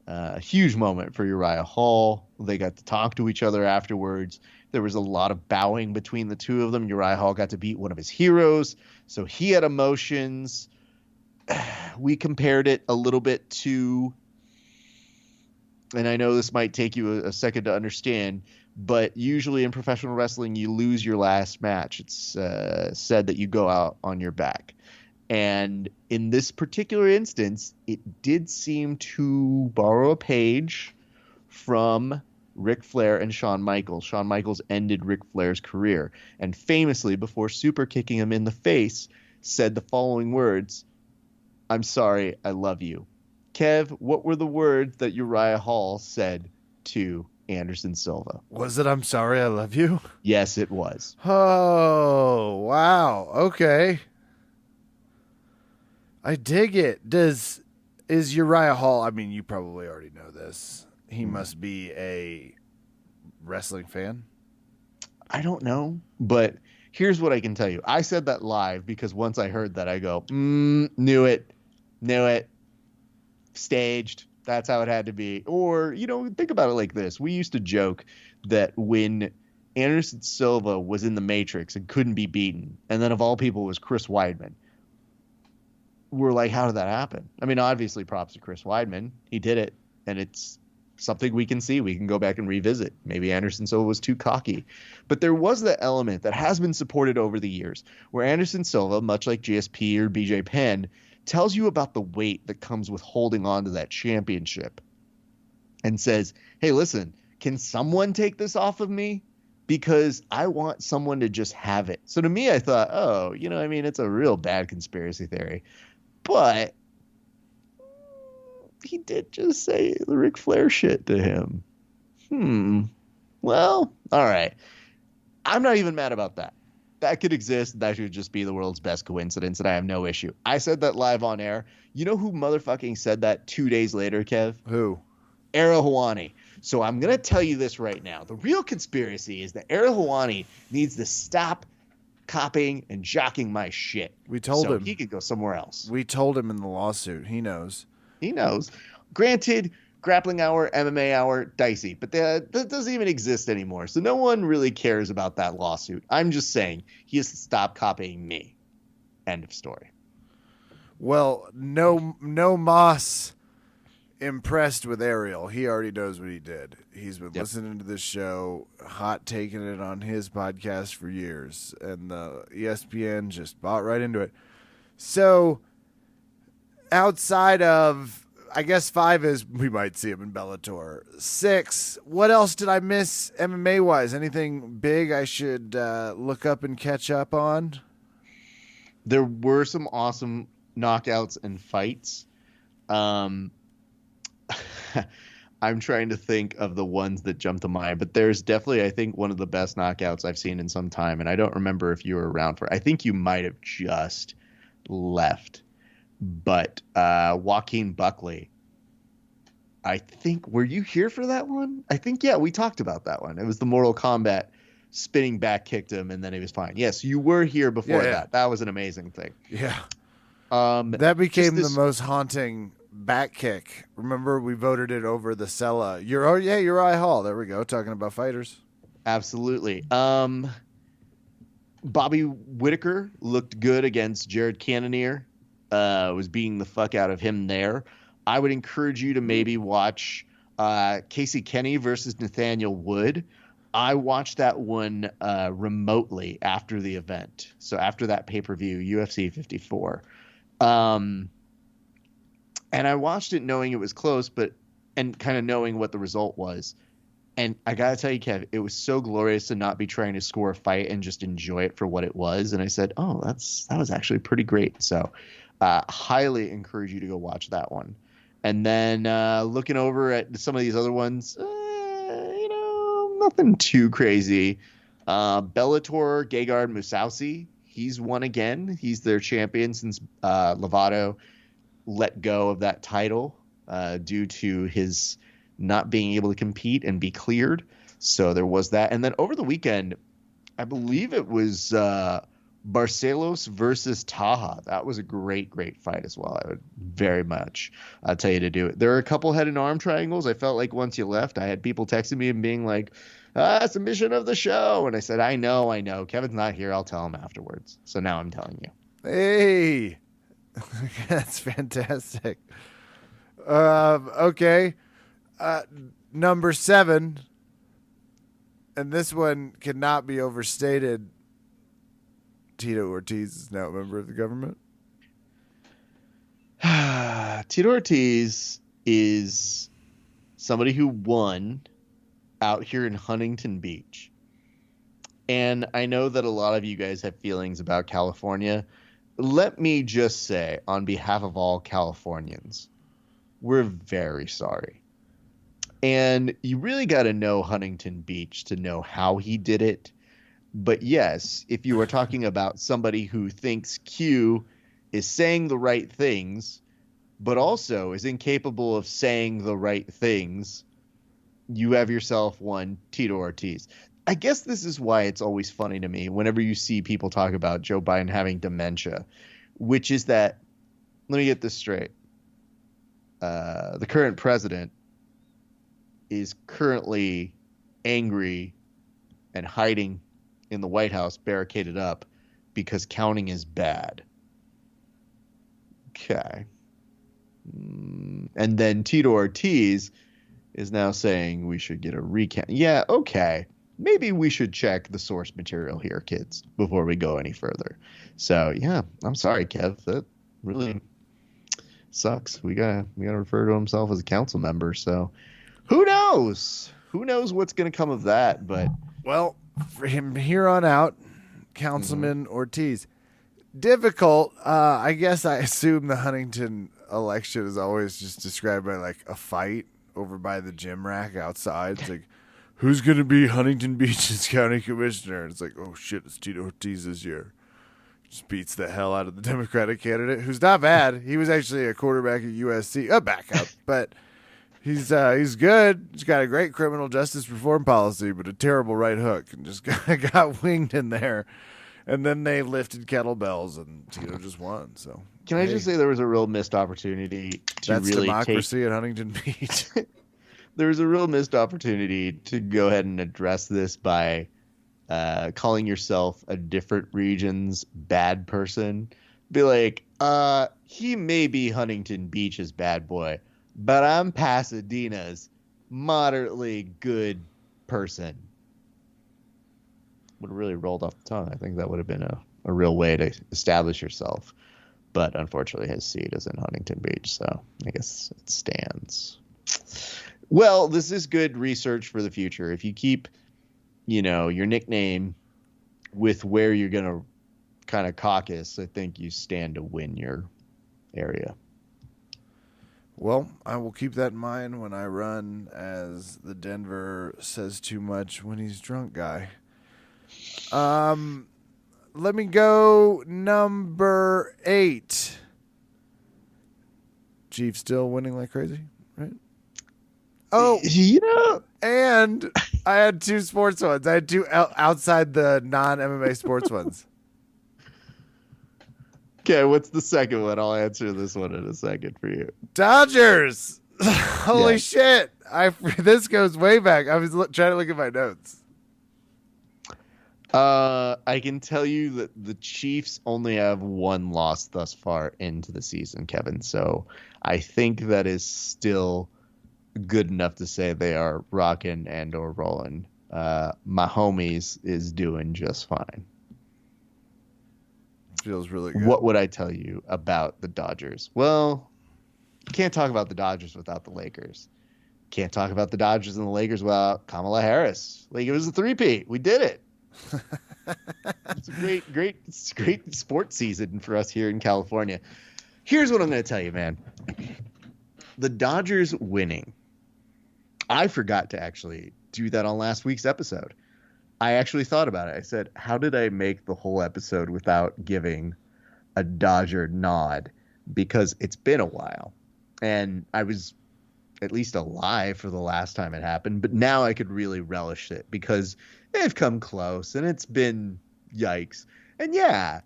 a huge moment for Uriah Hall. They got to talk to each other afterwards. There was a lot of bowing between the two of them. Uriah Hall got to beat one of his heroes, so he had emotions. We compared it a little bit to, and I know this might take you a second to understand, but usually in professional wrestling, you lose your last match. It's said that you go out on your back. And in this particular instance, it did seem to borrow a page from Ric Flair and Shawn Michaels. Shawn Michaels ended Ric Flair's career and famously, before super kicking him in the face, said the following words, "I'm sorry, I love you." Kev, what were the words that Uriah Hall said to Anderson Silva? Was it "I'm sorry, I love you"? Yes, it was. Oh, wow. Okay. I dig it. Is Uriah Hall, I mean, you probably already know this. He must be a wrestling fan. I don't know, but here's what I can tell you. I said that live because once I heard that, I go, knew it, staged. That's how it had to be. Or, think about it like this. We used to joke that when Anderson Silva was in the Matrix and couldn't be beaten, and then of all people was Chris Weidman, we're like, how did that happen? I mean, obviously props to Chris Weidman. He did it, and it's something we can see. We can go back and revisit. Maybe Anderson Silva was too cocky. But there was that element that has been supported over the years where Anderson Silva, much like GSP or BJ Penn, tells you about the weight that comes with holding on to that championship and says, hey, listen, can someone take this off of me? Because I want someone to just have it. So to me, I thought, it's a real bad conspiracy theory. But he did just say the Ric Flair shit to him. Well, all right. I'm not even mad about that. That could exist. That should just be the world's best coincidence, and I have no issue. I said that live on air. You know who motherfucking said that 2 days later, Kev? Who? Ara Hawani. So I'm going to tell you this right now. The real conspiracy is that Ara Hawani needs to stop copying and jocking my shit. We told him. He could go somewhere else. We told him in the lawsuit. He knows. He knows. Granted, grappling hour, MMA hour, dicey. But that doesn't even exist anymore. So no one really cares about that lawsuit. I'm just saying he has to stop copying me. End of story. Well, no Moss impressed with Ariel. He already knows what he did. He's been listening to this show, hot taking it on his podcast for years, and the ESPN just bought right into it. So outside of, I guess 5 is we might see him in Bellator. 6, what else did I miss MMA wise? Anything big I should look up and catch up on? There were some awesome knockouts and fights. I'm trying to think of the ones that jump to mind, but there's definitely, I think, one of the best knockouts I've seen in some time, and I don't remember if you were around for it. I think you might have just left, but Joaquin Buckley, I think, were you here for that one? I think, yeah, we talked about that one. It was the Mortal Kombat spinning back kicked him, and then he was fine. Yes, you were here before that. That was an amazing thing. Yeah. That became the most haunting back kick. Remember, we voted it over the Sella. Uriah Hall. There we go. Talking about fighters. Absolutely. Bobby Whitaker looked good against Jared Cannonier. Was beating the fuck out of him there. I would encourage you to maybe watch Casey Kenny versus Nathaniel Wood. I watched that one remotely after the event. So after that pay-per-view, UFC 54. And I watched it knowing it was close, and kind of knowing what the result was. And I got to tell you, Kev, it was so glorious to not be trying to score a fight and just enjoy it for what it was. And I said, oh, that was actually pretty great. So highly encourage you to go watch that one. And then looking over at some of these other ones, nothing too crazy. Bellator, Gegard Mousasi, he's won again. He's their champion since Lovato let go of that title due to his not being able to compete and be cleared. So there was that. And then over the weekend, I believe it was Barcelos versus Taha. That was a great fight as well. I would very much tell you to do it. There are a couple head and arm triangles. I felt like once you left, I had people texting me and being like, submission of the show. And I said, I know. Kevin's not here. I'll tell him afterwards. So now I'm telling you. Hey, that's fantastic. Okay. Number 7, and this one cannot be overstated. Tito Ortiz is now a member of the government. Tito Ortiz is somebody who won out here in Huntington Beach. And I know that a lot of you guys have feelings about California. Let me just say, on behalf of all Californians, we're very sorry. And you really got to know Huntington Beach to know how he did it. But yes, if you are talking about somebody who thinks Q is saying the right things, but also is incapable of saying the right things, you have yourself one Tito Ortiz. I guess this is why it's always funny to me whenever you see people talk about Joe Biden having dementia, which is that, let me get this straight. The current president is currently angry and hiding in the White House, barricaded up, because counting is bad. Okay. And then Tito Ortiz is now saying we should get a recount. Yeah, okay. Maybe we should check the source material here, kids, before we go any further. So, yeah, I'm sorry, Kev. That really sucks. We gotta refer to himself as a council member, so who knows? Who knows what's going to come of that? But well, for him here on out, Councilman Ortiz. Difficult. I guess I assume the Huntington election is always just described by like a fight over by the gym rack outside. It's like, who's going to be Huntington Beach's county commissioner? And it's like, oh shit, it's Tito Ortiz this year. Just beats the hell out of the Democratic candidate, who's not bad. He was actually a quarterback at USC, a backup, but he's good. He's got a great criminal justice reform policy, but a terrible right hook, and just got winged in there. And then they lifted kettlebells, and Tito just won. So can I just say there was a real missed opportunity to that's really democracy at Huntington Beach. There was a real missed opportunity to go ahead and address this by calling yourself a different region's bad person. Be like, he may be Huntington Beach's bad boy, but I'm Pasadena's moderately good person. Would have really rolled off the tongue. I think that would have been a real way to establish yourself. But unfortunately, his seat is in Huntington Beach, so I guess it stands. Well, this is good research for the future. If you keep, your nickname with where you're going to kind of caucus, I think you stand to win your area. Well, I will keep that in mind when I run as the Denver says too much when he's drunk guy. Let me go number 8. Chief still winning like crazy, right? Oh, and I had 2 sports ones. I had 2 outside the non-MMA sports ones. Okay, what's the second one? I'll answer this one in a second for you. Dodgers. Holy shit. This goes way back. I was trying to look at my notes. I can tell you that the Chiefs only have one loss thus far into the season, Kevin. So I think that is still good enough to say they are rocking and or rolling. My homies is doing just fine. Feels really good. What would I tell you about the Dodgers? Well, you can't talk about the Dodgers without the Lakers. Can't talk about the Dodgers and the Lakers without Kamala Harris. Like, it was a three-peat. We did it. It's a great sports season for us here in California. Here's what I'm going to tell you, man. The Dodgers winning. I forgot to actually do that on last week's episode. I actually thought about it. I said, how did I make the whole episode without giving a Dodger nod? Because it's been a while. And I was at least alive for the last time it happened. But now I could really relish it because they've come close and it's been yikes. And yeah,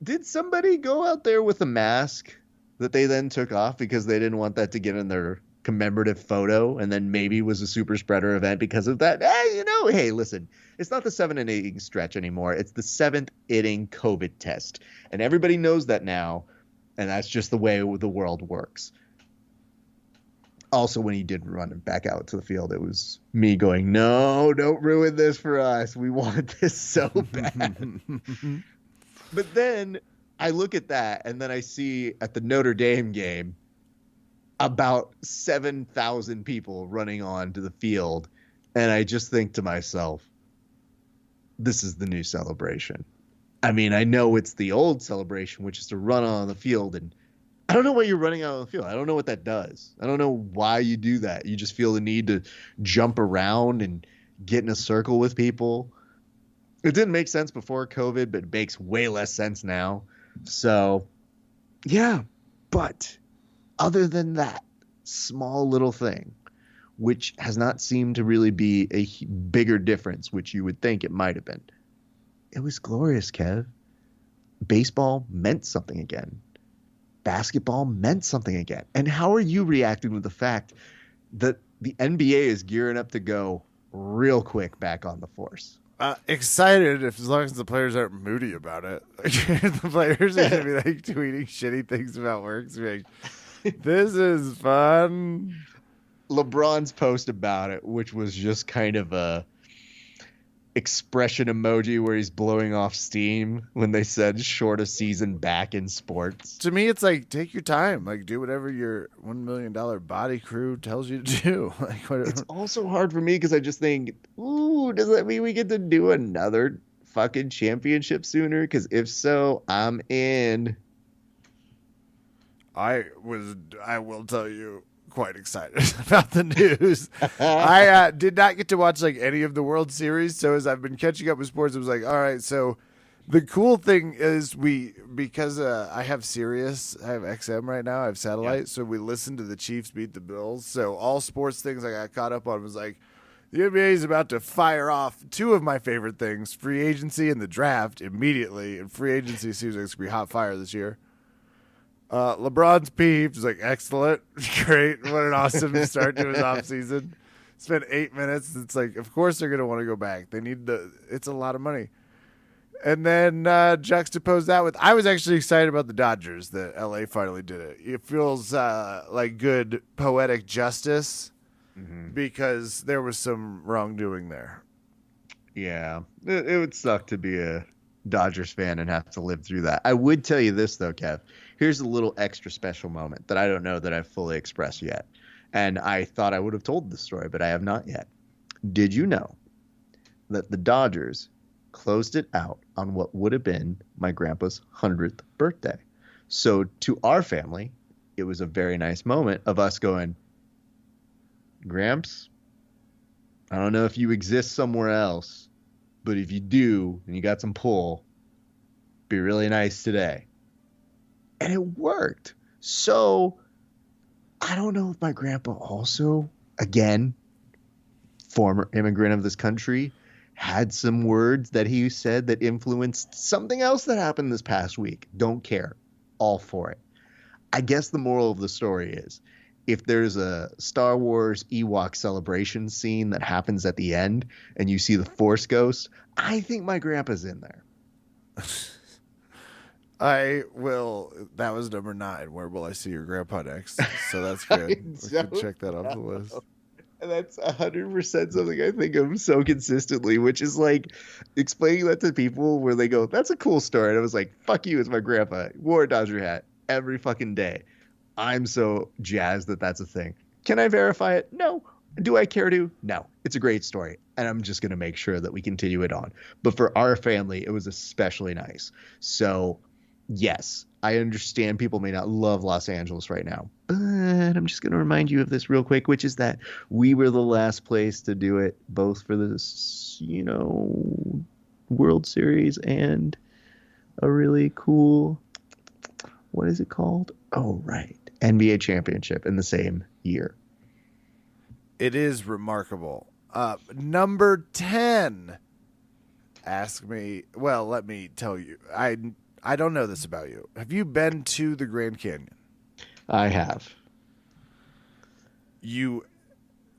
did somebody go out there with a mask that they then took off because they didn't want that to get in their commemorative photo and then maybe was a super spreader event because of that? Hey, listen, it's not the 7-inning stretch anymore. It's the 7th inning COVID test. And everybody knows that now. And that's just the way the world works. Also, when he did run back out to the field, it was me going, no, don't ruin this for us. We want this so bad. But then I look at that, and then I see at the Notre Dame game about 7,000 people running onto the field. And I just think to myself, this is the new celebration. I mean, I know it's the old celebration, which is to run on the field, and I don't know why you're running out on the field. I don't know what that does. I don't know why you do that. You just feel the need to jump around and get in a circle with people. It didn't make sense before COVID, but it makes way less sense now. So, yeah. But other than that small little thing, which has not seemed to really be a bigger difference, which you would think it might have been, it was glorious, Kev. Baseball meant something again. Basketball meant something again. And how are you reacting with the fact that the NBA is gearing up to go real quick back on the force? Excited as long as the players aren't moody about it. The players are going to be like tweeting shitty things about work. Being, this is fun. LeBron's post about it, which was just kind of a expression emoji where he's blowing off steam when they said short a season back in sports. To me, it's like, take your time. Like, do whatever your $1 million body crew tells you to do. Like, whatever. It's also hard for me because I just think, ooh, does that mean we get to do another fucking championship sooner? Because if so, I'm in. I will tell you, quite excited about the news. I did not get to watch like any of the World Series, so as I've been catching up with sports, I was like, all right, so the cool thing is because I have Sirius, I have XM right now, I have satellite, so we listen to the Chiefs beat the Bills, so all sports things I got caught up on was like, the NBA is about to fire off two of my favorite things, free agency and the draft, immediately, and free agency seems like it's going to be hot fire this year. LeBron's peeved. Was like, excellent. Great. What an awesome start to his offseason. Spent 8 minutes. It's like, of course they're going to want to go back. They need it's a lot of money. And then juxtapose that with, I was actually excited about the Dodgers that LA finally did it. It feels like good poetic justice because there was some wrongdoing there. Yeah. It would suck to be a Dodgers fan and have to live through that. I would tell you this, though, Kev. Here's a little extra special moment that I don't know that I've fully expressed yet. And I thought I would have told this story, but I have not yet. Did you know that the Dodgers closed it out on what would have been my grandpa's 100th birthday? So to our family, it was a very nice moment of us going, Gramps, I don't know if you exist somewhere else, but if you do and you got some pull, be really nice today. And it worked. So I don't know if my grandpa also, again, former immigrant of this country, had some words that he said that influenced something else that happened this past week. Don't care. All for it. I guess the moral of the story is if there's a Star Wars Ewok celebration scene that happens at the end and you see the Force Ghost, I think my grandpa's in there. I will. That was number 9. Where will I see your grandpa next? So that's good. We can check that off the list. And that's 100% something I think of so consistently, which is like explaining that to people where they go, that's a cool story. And I was like, fuck you, it's my grandpa. Wore a Dodger hat every fucking day. I'm so jazzed that that's a thing. Can I verify it? No. Do I care to? No. It's a great story. And I'm just going to make sure that we continue it on. But for our family, it was especially nice. So, yes, I understand people may not love Los Angeles right now. But I'm just going to remind you of this real quick, which is that we were the last place to do it, both for this, World Series and a really cool, what is it called? Oh, right. NBA championship in the same year. It is remarkable. Number 10. Ask me. Well, let me tell you. I don't know this about you. Have you been to the Grand Canyon? I have. It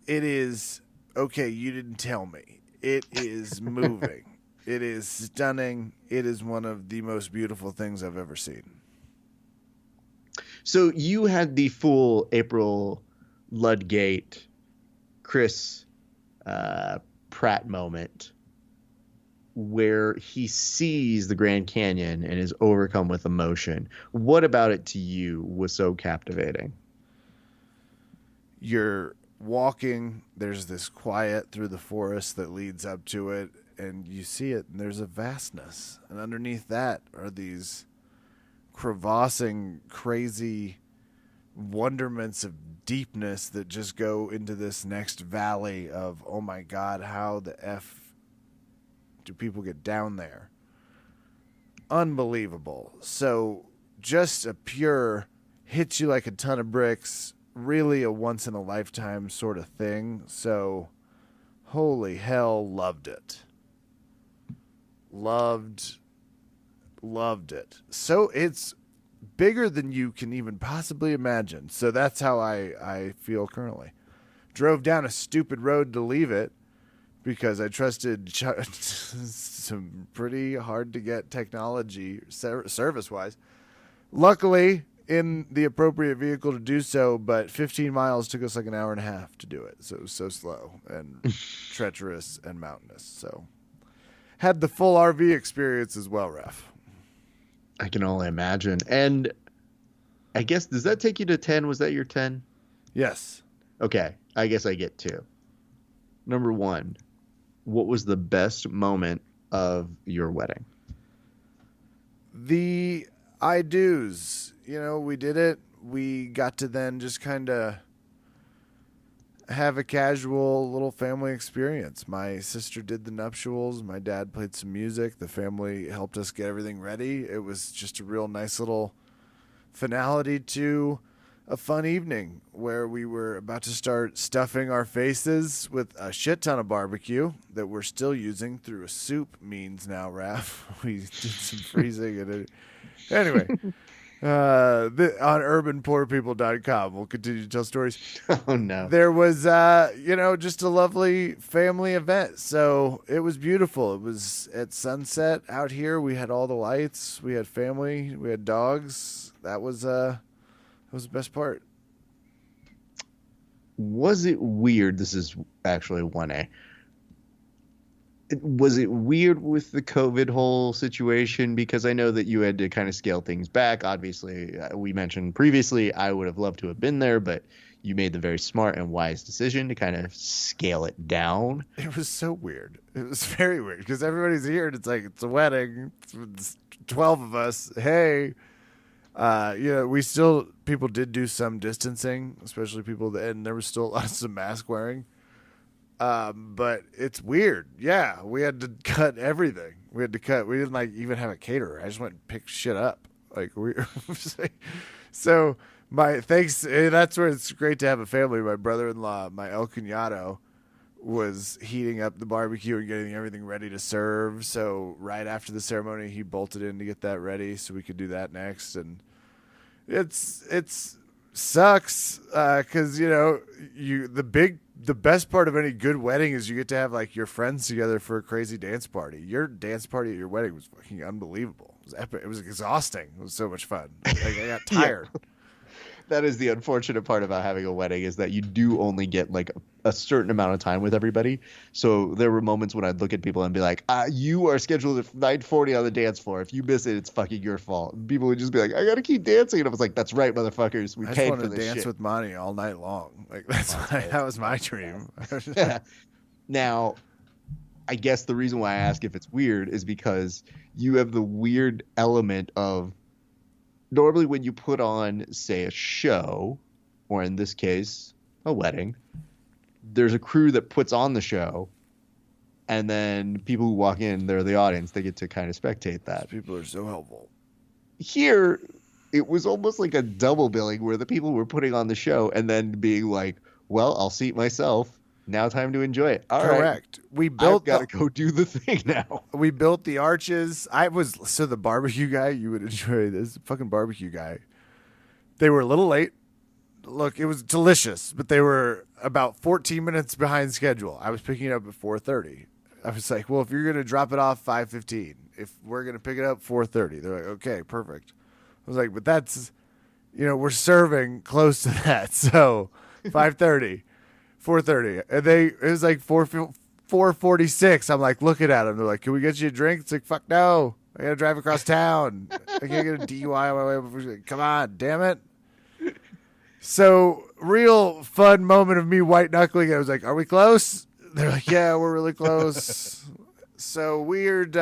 is okay. You didn't tell me. It is moving. It is stunning. It is one of the most beautiful things I've ever seen. So you had the full April Ludgate, Chris Pratt moment where he sees the Grand Canyon and is overcome with emotion. What about it to you was so captivating? You're walking, there's this quiet through the forest that leads up to it, and you see it, and there's a vastness. And underneath that are these crevassing, crazy wonderments of deepness that just go into this next valley of, oh my God, how the F do people get down there? Unbelievable. So just a pure hits you like a ton of bricks, really a once in a lifetime sort of thing. So holy hell, loved it. Loved it. So it's bigger than you can even possibly imagine. So that's how I feel currently. Drove down a stupid road to leave it because I trusted some pretty hard to get technology service wise. Luckily, in the appropriate vehicle to do so, but 15 miles took us like an hour and a half to do it. So it was so slow and treacherous and mountainous. So had the full RV experience as well, Ref. I can only imagine. And I guess, does that take you to 10? Was that your 10? Yes. Okay. I guess I get 2. Number 1, what was the best moment of your wedding? The I do's. We did it. We got to then just kind of have a casual little family experience. My sister did the nuptials. My dad played some music. The family helped us get everything ready. It was just a real nice little finality to a fun evening where we were about to start stuffing our faces with a shit ton of barbecue that we're still using through a soup means now, Raph. We did some freezing and it. Anyway. On urbanpoorpeople.com. We'll continue to tell stories. Oh, no. There was, just a lovely family event. So it was beautiful. It was at sunset out here. We had all the lights. We had family. We had dogs. That was the best part. Was it weird? This is actually 1A. Was it weird with the COVID whole situation? Because I know that you had to kind of scale things back. Obviously, we mentioned previously, I would have loved to have been there, but you made the very smart and wise decision to kind of scale it down. It was so weird. It was very weird because everybody's here and it's like, it's a wedding. It's 12 of us. Hey, people did do some distancing, especially people and there was still lots of mask wearing. But it's weird. Yeah, we had to cut everything. We didn't even have a caterer. I just went and picked shit up. So that's where it's great to have a family. My brother-in-law, my El Cuñado, was heating up the barbecue and getting everything ready to serve. So right after the ceremony, he bolted in to get that ready so we could do that next. And it's sucks because the best part of any good wedding is you get to have like your friends together for a crazy dance party. Your dance party at your wedding was fucking unbelievable. It was epic. It was exhausting. It was so much fun. Like I got tired. That is the unfortunate part about having a wedding, is that you do only get like a certain amount of time with everybody. So there were moments when I'd look at people and be like, you are scheduled at 9:40 on the dance floor. If you miss it, it's fucking your fault. And people would just be like, I gotta keep dancing. And I was like, that's right, motherfuckers. We I just paid wanted for to this dance shit. with Monty all night long. Like that was my dream. Now, I guess the reason why I ask if it's weird is because you have the weird element of, normally when you put on, say, a show, or in this case, a wedding, there's a crew that puts on the show, and then people who walk in, they're the audience. They get to kind of spectate that. People are so helpful. Here, it was almost like a double billing where the people were putting on the show and then being like, well, I'll seat myself. Now time to enjoy it. All right. Correct. We built. I've got to go do the thing now. We built the arches. The barbecue guy. You would enjoy this fucking barbecue guy. They were a little late. Look, it was delicious, but they were about 14 minutes behind schedule. I was picking it up at 4:30. I was like, well, if you're gonna drop it off 5:15, if we're gonna pick it up 4:30, they're like, okay, perfect. I was like, but that's, we're serving close to that, so 5:30. 4:30, and it was like 4:46. I'm like looking at them. They're like, "Can we get you a drink?" It's like, "Fuck no! I gotta drive across town. I can't get a DUI on my way." Come on, damn it! So real fun moment of me white knuckling. I was like, "Are we close?" They're like, "Yeah, we're really close." So weird.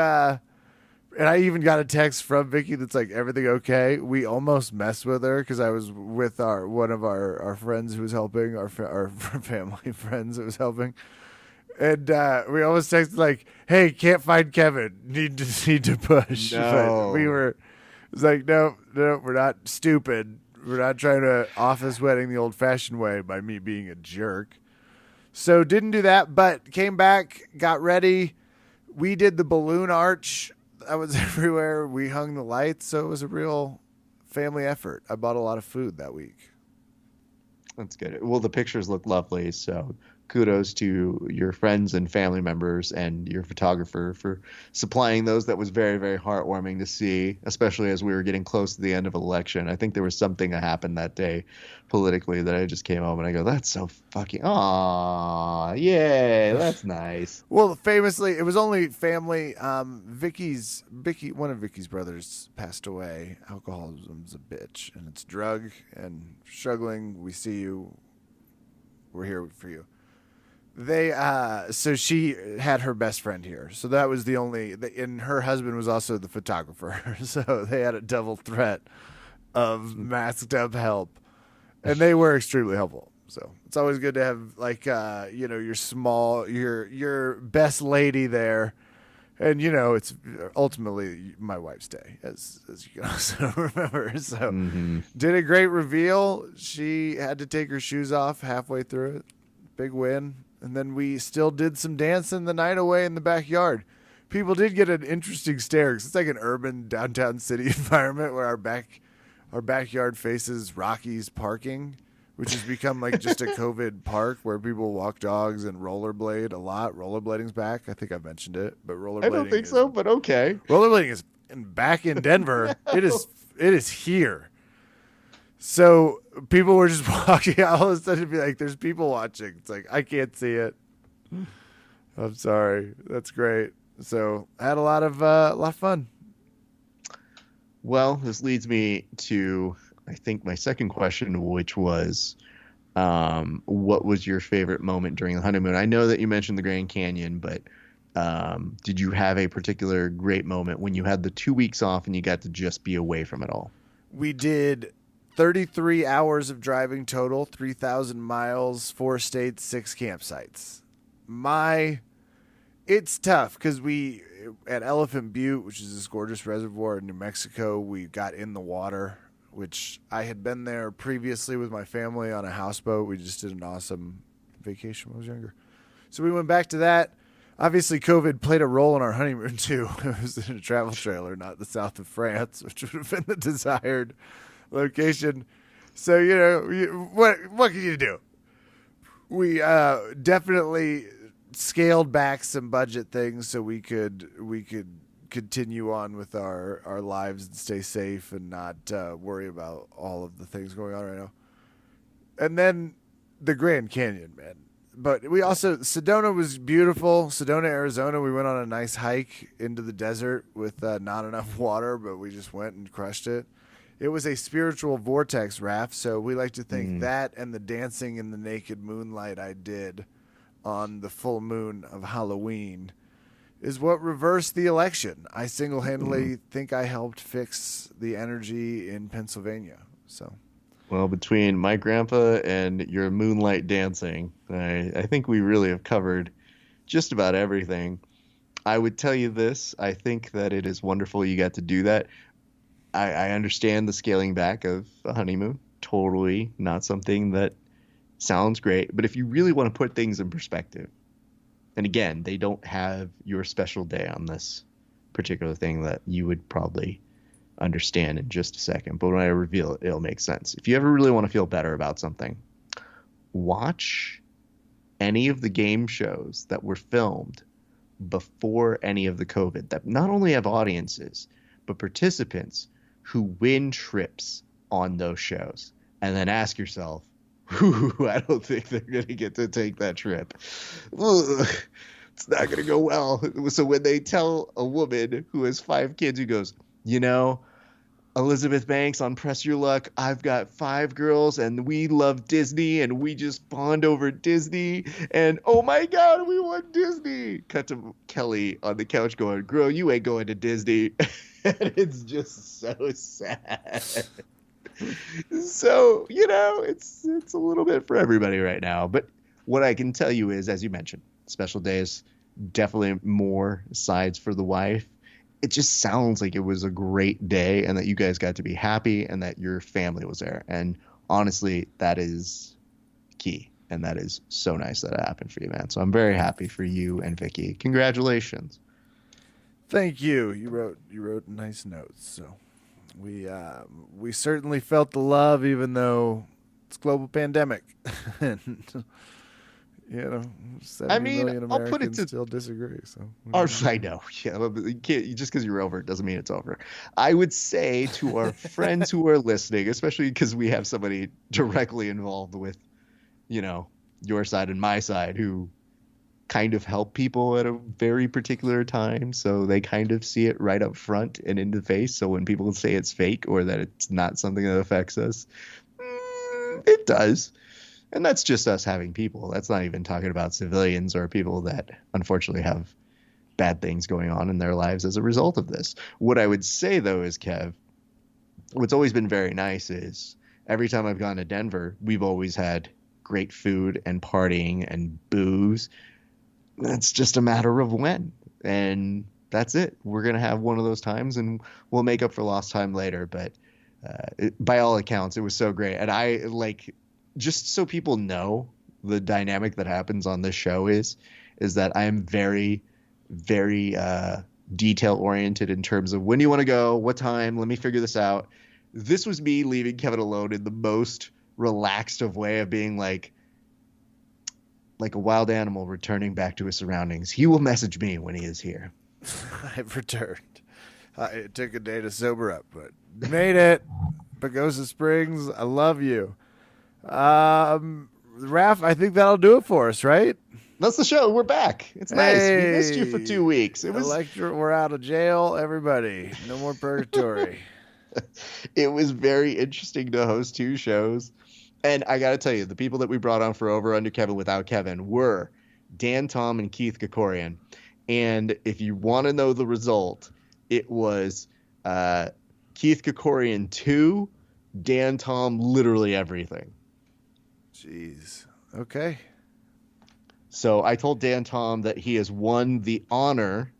And I even got a text from Vicky that's like, everything okay? We almost messed with her because I was with one of our friends who was helping, our family friends that was helping. And we almost texted like, hey, can't find Kevin. Need to push. No. But it was like, no, we're not stupid. We're not trying to office wedding the old-fashioned way by me being a jerk. So didn't do that, but came back, got ready. We did the balloon arch. I was everywhere. We hung the lights, so it was a real family effort. I bought a lot of food that week. That's good. Well, the pictures look lovely, so kudos to your friends and family members and your photographer for supplying those. That was very, very heartwarming to see, especially as we were getting close to the end of an election. I think there was something that happened that day politically that I just came home and I go, that's so fucking, aw, yay, that's nice. Well, famously, it was only family. Vicky, one of Vicky's brothers passed away. Alcoholism's a bitch, and it's drug and struggling. We see you. We're here for you. So she had her best friend here. So that was and her husband was also the photographer. So they had a double threat of masked up help, and they were extremely helpful. So it's always good to have your best lady there. And, it's ultimately my wife's day, as you can also remember. So Did a great reveal. She had to take her shoes off halfway through it. Big win. And then we still did some dancing the night away in the backyard. People did get an interesting stare because it's like an urban downtown city environment where our backyard faces Rocky's parking, which has become like just a COVID park where people walk dogs and rollerblade a lot. Rollerblading's back. I think I mentioned it, but rollerblading. I don't think so, but okay. Rollerblading is back in Denver. It is here. So people were just walking out all of a sudden, be like, "There's people watching." It's like, I can't see it. I'm sorry. That's great. So I had a lot of fun. Well, this leads me to, I think, my second question, which was, what was your favorite moment during the honeymoon? I know that you mentioned the Grand Canyon, but did you have a particular great moment when you had the 2 weeks off and you got to just be away from it all? We did 33 hours of driving total, 3,000 miles, 4 states, 6 campsites. It's tough because we, at Elephant Butte, which is this gorgeous reservoir in New Mexico, we got in the water, which I had been there previously with my family on a houseboat. We just did an awesome vacation when I was younger. So we went back to that. Obviously, COVID played a role in our honeymoon, too. It was in a travel trailer, not the south of France, which would have been the desired location. So what can you do? We definitely scaled back some budget things so we could continue on with our lives and stay safe and not worry about all of the things going on right now. And then the Grand Canyon, man. But we also, Sedona was beautiful. Sedona, Arizona, we went on a nice hike into the desert with not enough water, but we just went and crushed it. It was a spiritual vortex raft, so we like to think that and the dancing in the naked moonlight I did on the full moon of Halloween is what reversed the election. I single-handedly think I helped fix the energy in Pennsylvania. So, Well, between my grandpa and your moonlight dancing, I think we really have covered just about everything. I would tell you this. I think that it is wonderful you got to do that. I understand the scaling back of a honeymoon. Totally not something that sounds great. But if you really want to put things in perspective, and again, they don't have your special day on this particular thing that you would probably understand in just a second. But when I reveal it, it'll make sense. If you ever really want to feel better about something, watch any of the game shows that were filmed before any of the COVID that not only have audiences, but participants who win trips on those shows. And then ask yourself, I don't think they're going to get to take that trip. Ugh, it's not going to go well. So when they tell a woman who has 5 kids who goes, Elizabeth Banks on Press Your Luck, I've got 5 girls and we love Disney and we just bond over Disney and oh my God, we want Disney. Cut to Kelly on the couch going, girl, you ain't going to Disney. And it's just so sad. So, it's a little bit for everybody right now. But what I can tell you is, as you mentioned, special days, definitely more sides for the wife. It just sounds like it was a great day and that you guys got to be happy and that your family was there. And honestly, that is key. And that is so nice that it happened for you, man. So I'm very happy for you and Vicky. Congratulations. thank you. You wrote nice notes. So we certainly felt the love, even though it's global pandemic. And 70 million I'll put it Americans to still disagree. So I know. Yeah, you can't, just because you're over it doesn't mean it's over. I would say to our friends who are listening, especially because we have somebody directly involved with, your side and my side who kind of help people at a very particular time. So they kind of see it right up front and in the face. So when people say it's fake or that it's not something that affects us, it does. And that's just us having people. That's not even talking about civilians or people that unfortunately have bad things going on in their lives as a result of this. What I would say, though, is, Kev, what's always been very nice is every time I've gone to Denver, we've always had great food and partying and booze. That's just a matter of when. And that's it. We're going to have one of those times and we'll make up for lost time later. But by all accounts, it was so great. And I just so people know the dynamic that happens on this show is that I am very, very detail oriented in terms of when do you want to go, what time, let me figure this out. This was me leaving Kevin alone in the most relaxed of way of being like a wild animal returning back to his surroundings. He will message me when he is here. I've returned. It took a day to sober up, but made it. Pagosa Springs, I love you. Raph, I think that'll do it for us, right? That's the show. We're back. It's nice. We missed you for 2 weeks. We're out of jail, everybody. No more purgatory. It was very interesting to host 2 shows. And I got to tell you, the people that we brought on for Over Under Kevin Without Kevin were Dan Tom and Keith Kokorian. And if you want to know the result, it was Keith Kokorian 2, Dan Tom literally everything. Jeez. Okay. So I told Dan Tom that he has won the honor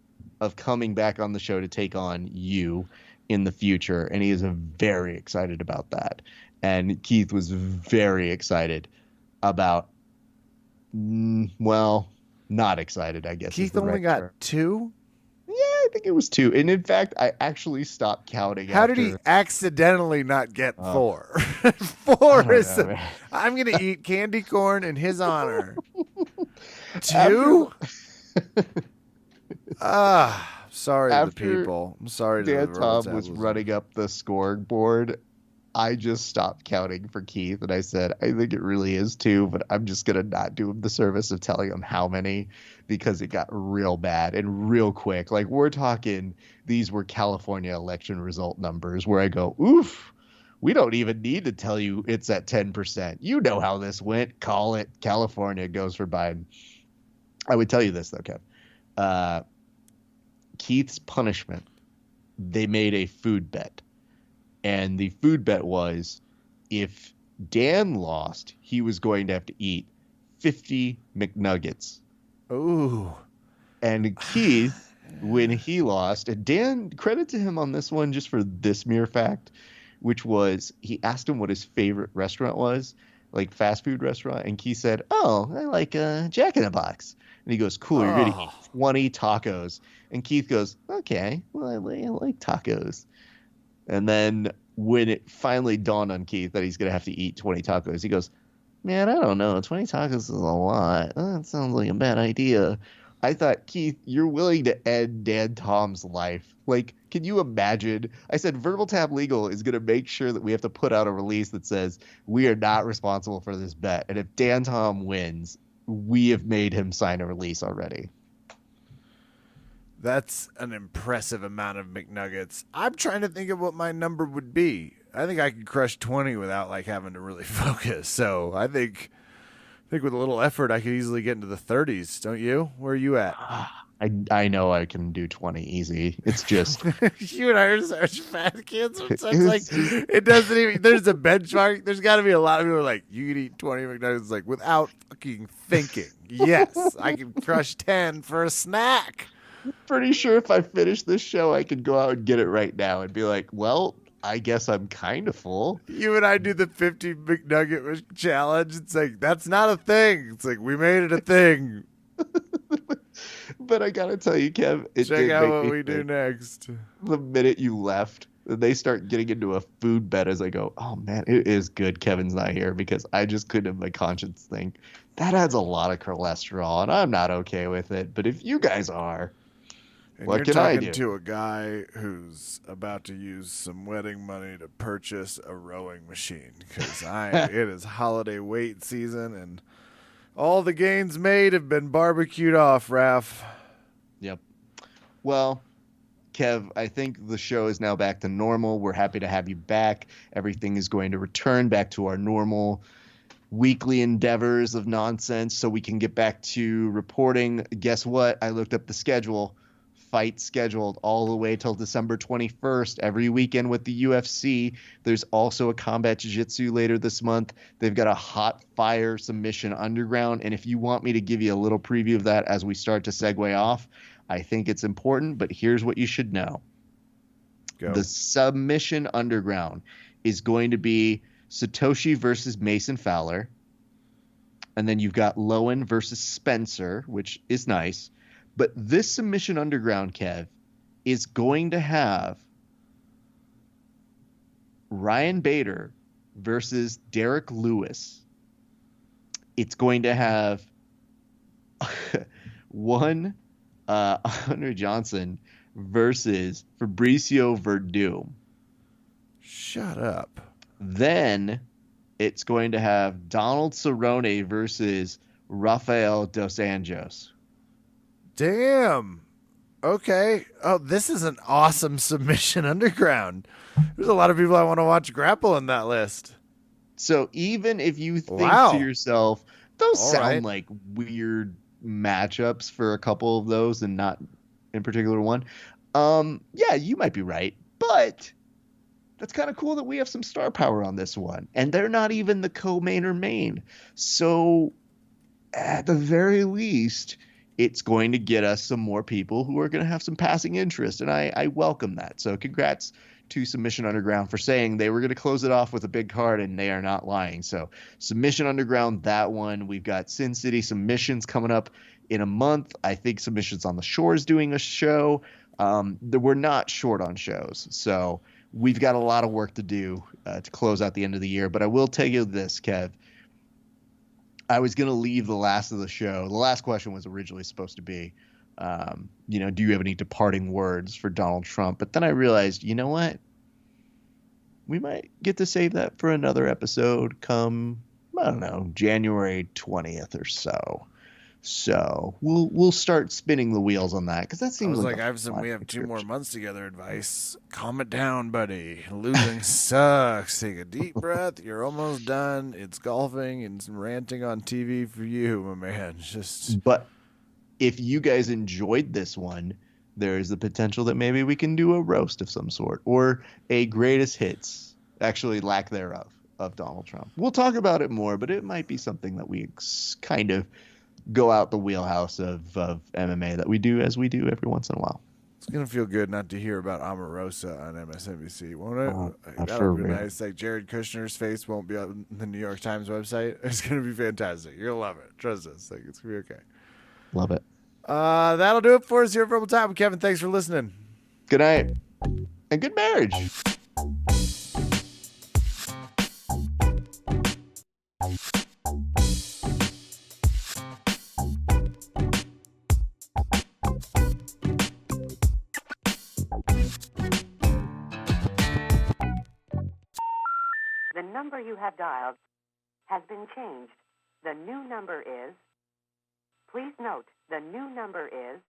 of coming back on the show to take on you in the future. And he is very excited about that. And Keith was very excited about, not excited, I guess. Keith only got 2? Yeah, think it was 2. And in fact, I actually stopped counting. How did he accidentally not get 4? 4 is. I'm gonna eat candy corn in his honor. 2. Sorry to the people. I'm sorry to Dan the Tom was running up the scoreboard. I just stopped counting for Keith, and I said, I think it really is 2, but I'm just going to not do him the service of telling him how many, because it got real bad and real quick. Like, we're talking, these were California election result numbers where I go, oof, we don't even need to tell you it's at 10%. You know how this went. Call it. California goes for Biden. I would tell you this, though, Kev. Keith's punishment, they made a food bet. And the food bet was, if Dan lost, he was going to have to eat 50 McNuggets. Ooh. And Keith, when he lost, and Dan, credit to him on this one just for this mere fact, which was he asked him what his favorite restaurant was, like fast food restaurant. And Keith said, oh, I like Jack in the Box. And he goes, cool, you're going to eat 20 tacos. And Keith goes, okay, well, I like tacos. And then when it finally dawned on Keith that he's going to have to eat 20 tacos, he goes, man, I don't know. 20 tacos is a lot. That sounds like a bad idea. I thought, Keith, you're willing to end Dan Tom's life. Like, can you imagine? I said Verbal Tap Legal is going to make sure that we have to put out a release that says we are not responsible for this bet. And if Dan Tom wins, we have made him sign a release already. That's an impressive amount of McNuggets. I'm trying to think of what my number would be. I think I could crush 20 without like having to really focus. So I think with a little effort, I could easily get into the 30s. Don't you? Where are you at? I know I can do 20 easy. It's just you and I are such fat kids. It's like it doesn't even. There's a benchmark. There's got to be a lot of people who are like, you can eat 20 McNuggets like without fucking thinking. Yes, I can crush 10 for a snack. Pretty sure if I finish this show, I could go out and get it right now and be like, well, I guess I'm kind of full. You and I do the 50 McNugget challenge. It's like, that's not a thing. It's like, we made it a thing. But I got to tell you, Kev, check out what we do next. The minute you left, they start getting into a food bet as I go, oh, man, it is good Kevin's not here, because I just couldn't have my conscience think. That adds a lot of cholesterol, and I'm not okay with it. But if you guys are... And what you're can I talking do? to a guy who's about to use some wedding money to purchase a rowing machine, because it is holiday weight season and all the gains made have been barbecued off, Raph. Yep. Well, Kev, I think the show is now back to normal. We're happy to have you back. Everything is going to return back to our normal weekly endeavors of nonsense so we can get back to reporting. Guess what? I looked up the schedule. Fight scheduled all the way till December 21st every weekend with the UFC. There's also a combat jiu-jitsu later this month. They've got a hot fire submission underground, and if you want me to give you a little preview of that as we start to segue off, I think it's important, but here's what you should know. Go. The submission underground is going to be Satoshi versus Mason Fowler, and then you've got Lowen versus Spencer, which is nice. But this submission underground, Kev, is going to have Ryan Bader versus Derek Lewis. It's going to have Hunter Johnson versus Fabricio Verdum. Shut up. Then it's going to have Donald Cerrone versus Rafael Dos Anjos. Damn. Okay. Oh, this is an awesome submission underground. There's a lot of people I want to watch grapple in that list. So even if you think to yourself, those sound like weird matchups for a couple of those and not in particular one, yeah, you might be right. But that's kind of cool that we have some star power on this one. And they're not even the co-main or main. So at the very least, it's going to get us some more people who are going to have some passing interest, and I welcome that. So congrats to Submission Underground for saying they were going to close it off with a big card, and they are not lying. So Submission Underground, that one. We've got Sin City Submissions coming up in a month. I think Submissions on the Shore is doing a show. We're not short on shows, so we've got a lot of work to do to close out the end of the year. But I will tell you this, Kev. I was going to leave the last of the show. The last question was originally supposed to be, do you have any departing words for Donald Trump? But then I realized, you know what? We might get to save that for another episode come, I don't know, January 20th or so. So we'll start spinning the wheels on that because that I seems was like like, we have 2 more months together advice. Calm it down, buddy. Losing sucks. Take a deep breath. You're almost done. It's golfing and some ranting on TV for you, my man. But if you guys enjoyed this one, there is the potential that maybe we can do a roast of some sort or a greatest hits, actually lack thereof, of Donald Trump. We'll talk about it more, but it might be something that we kind of go out the wheelhouse of MMA that we do every once in a while. It's going to feel good not to hear about Omarosa on MSNBC, won't it? For That'll be real. nice. Like Jared Kushner's face won't be on the New York Times website. It's going to be fantastic. You're going to love it. Trust us. Like, it's going to be okay. Love it. That'll do it for us here at Verbal Tap. Kevin, thanks for listening. Good night and good marriage. The number you have dialed has been changed. The new number is... Please note, the new number is...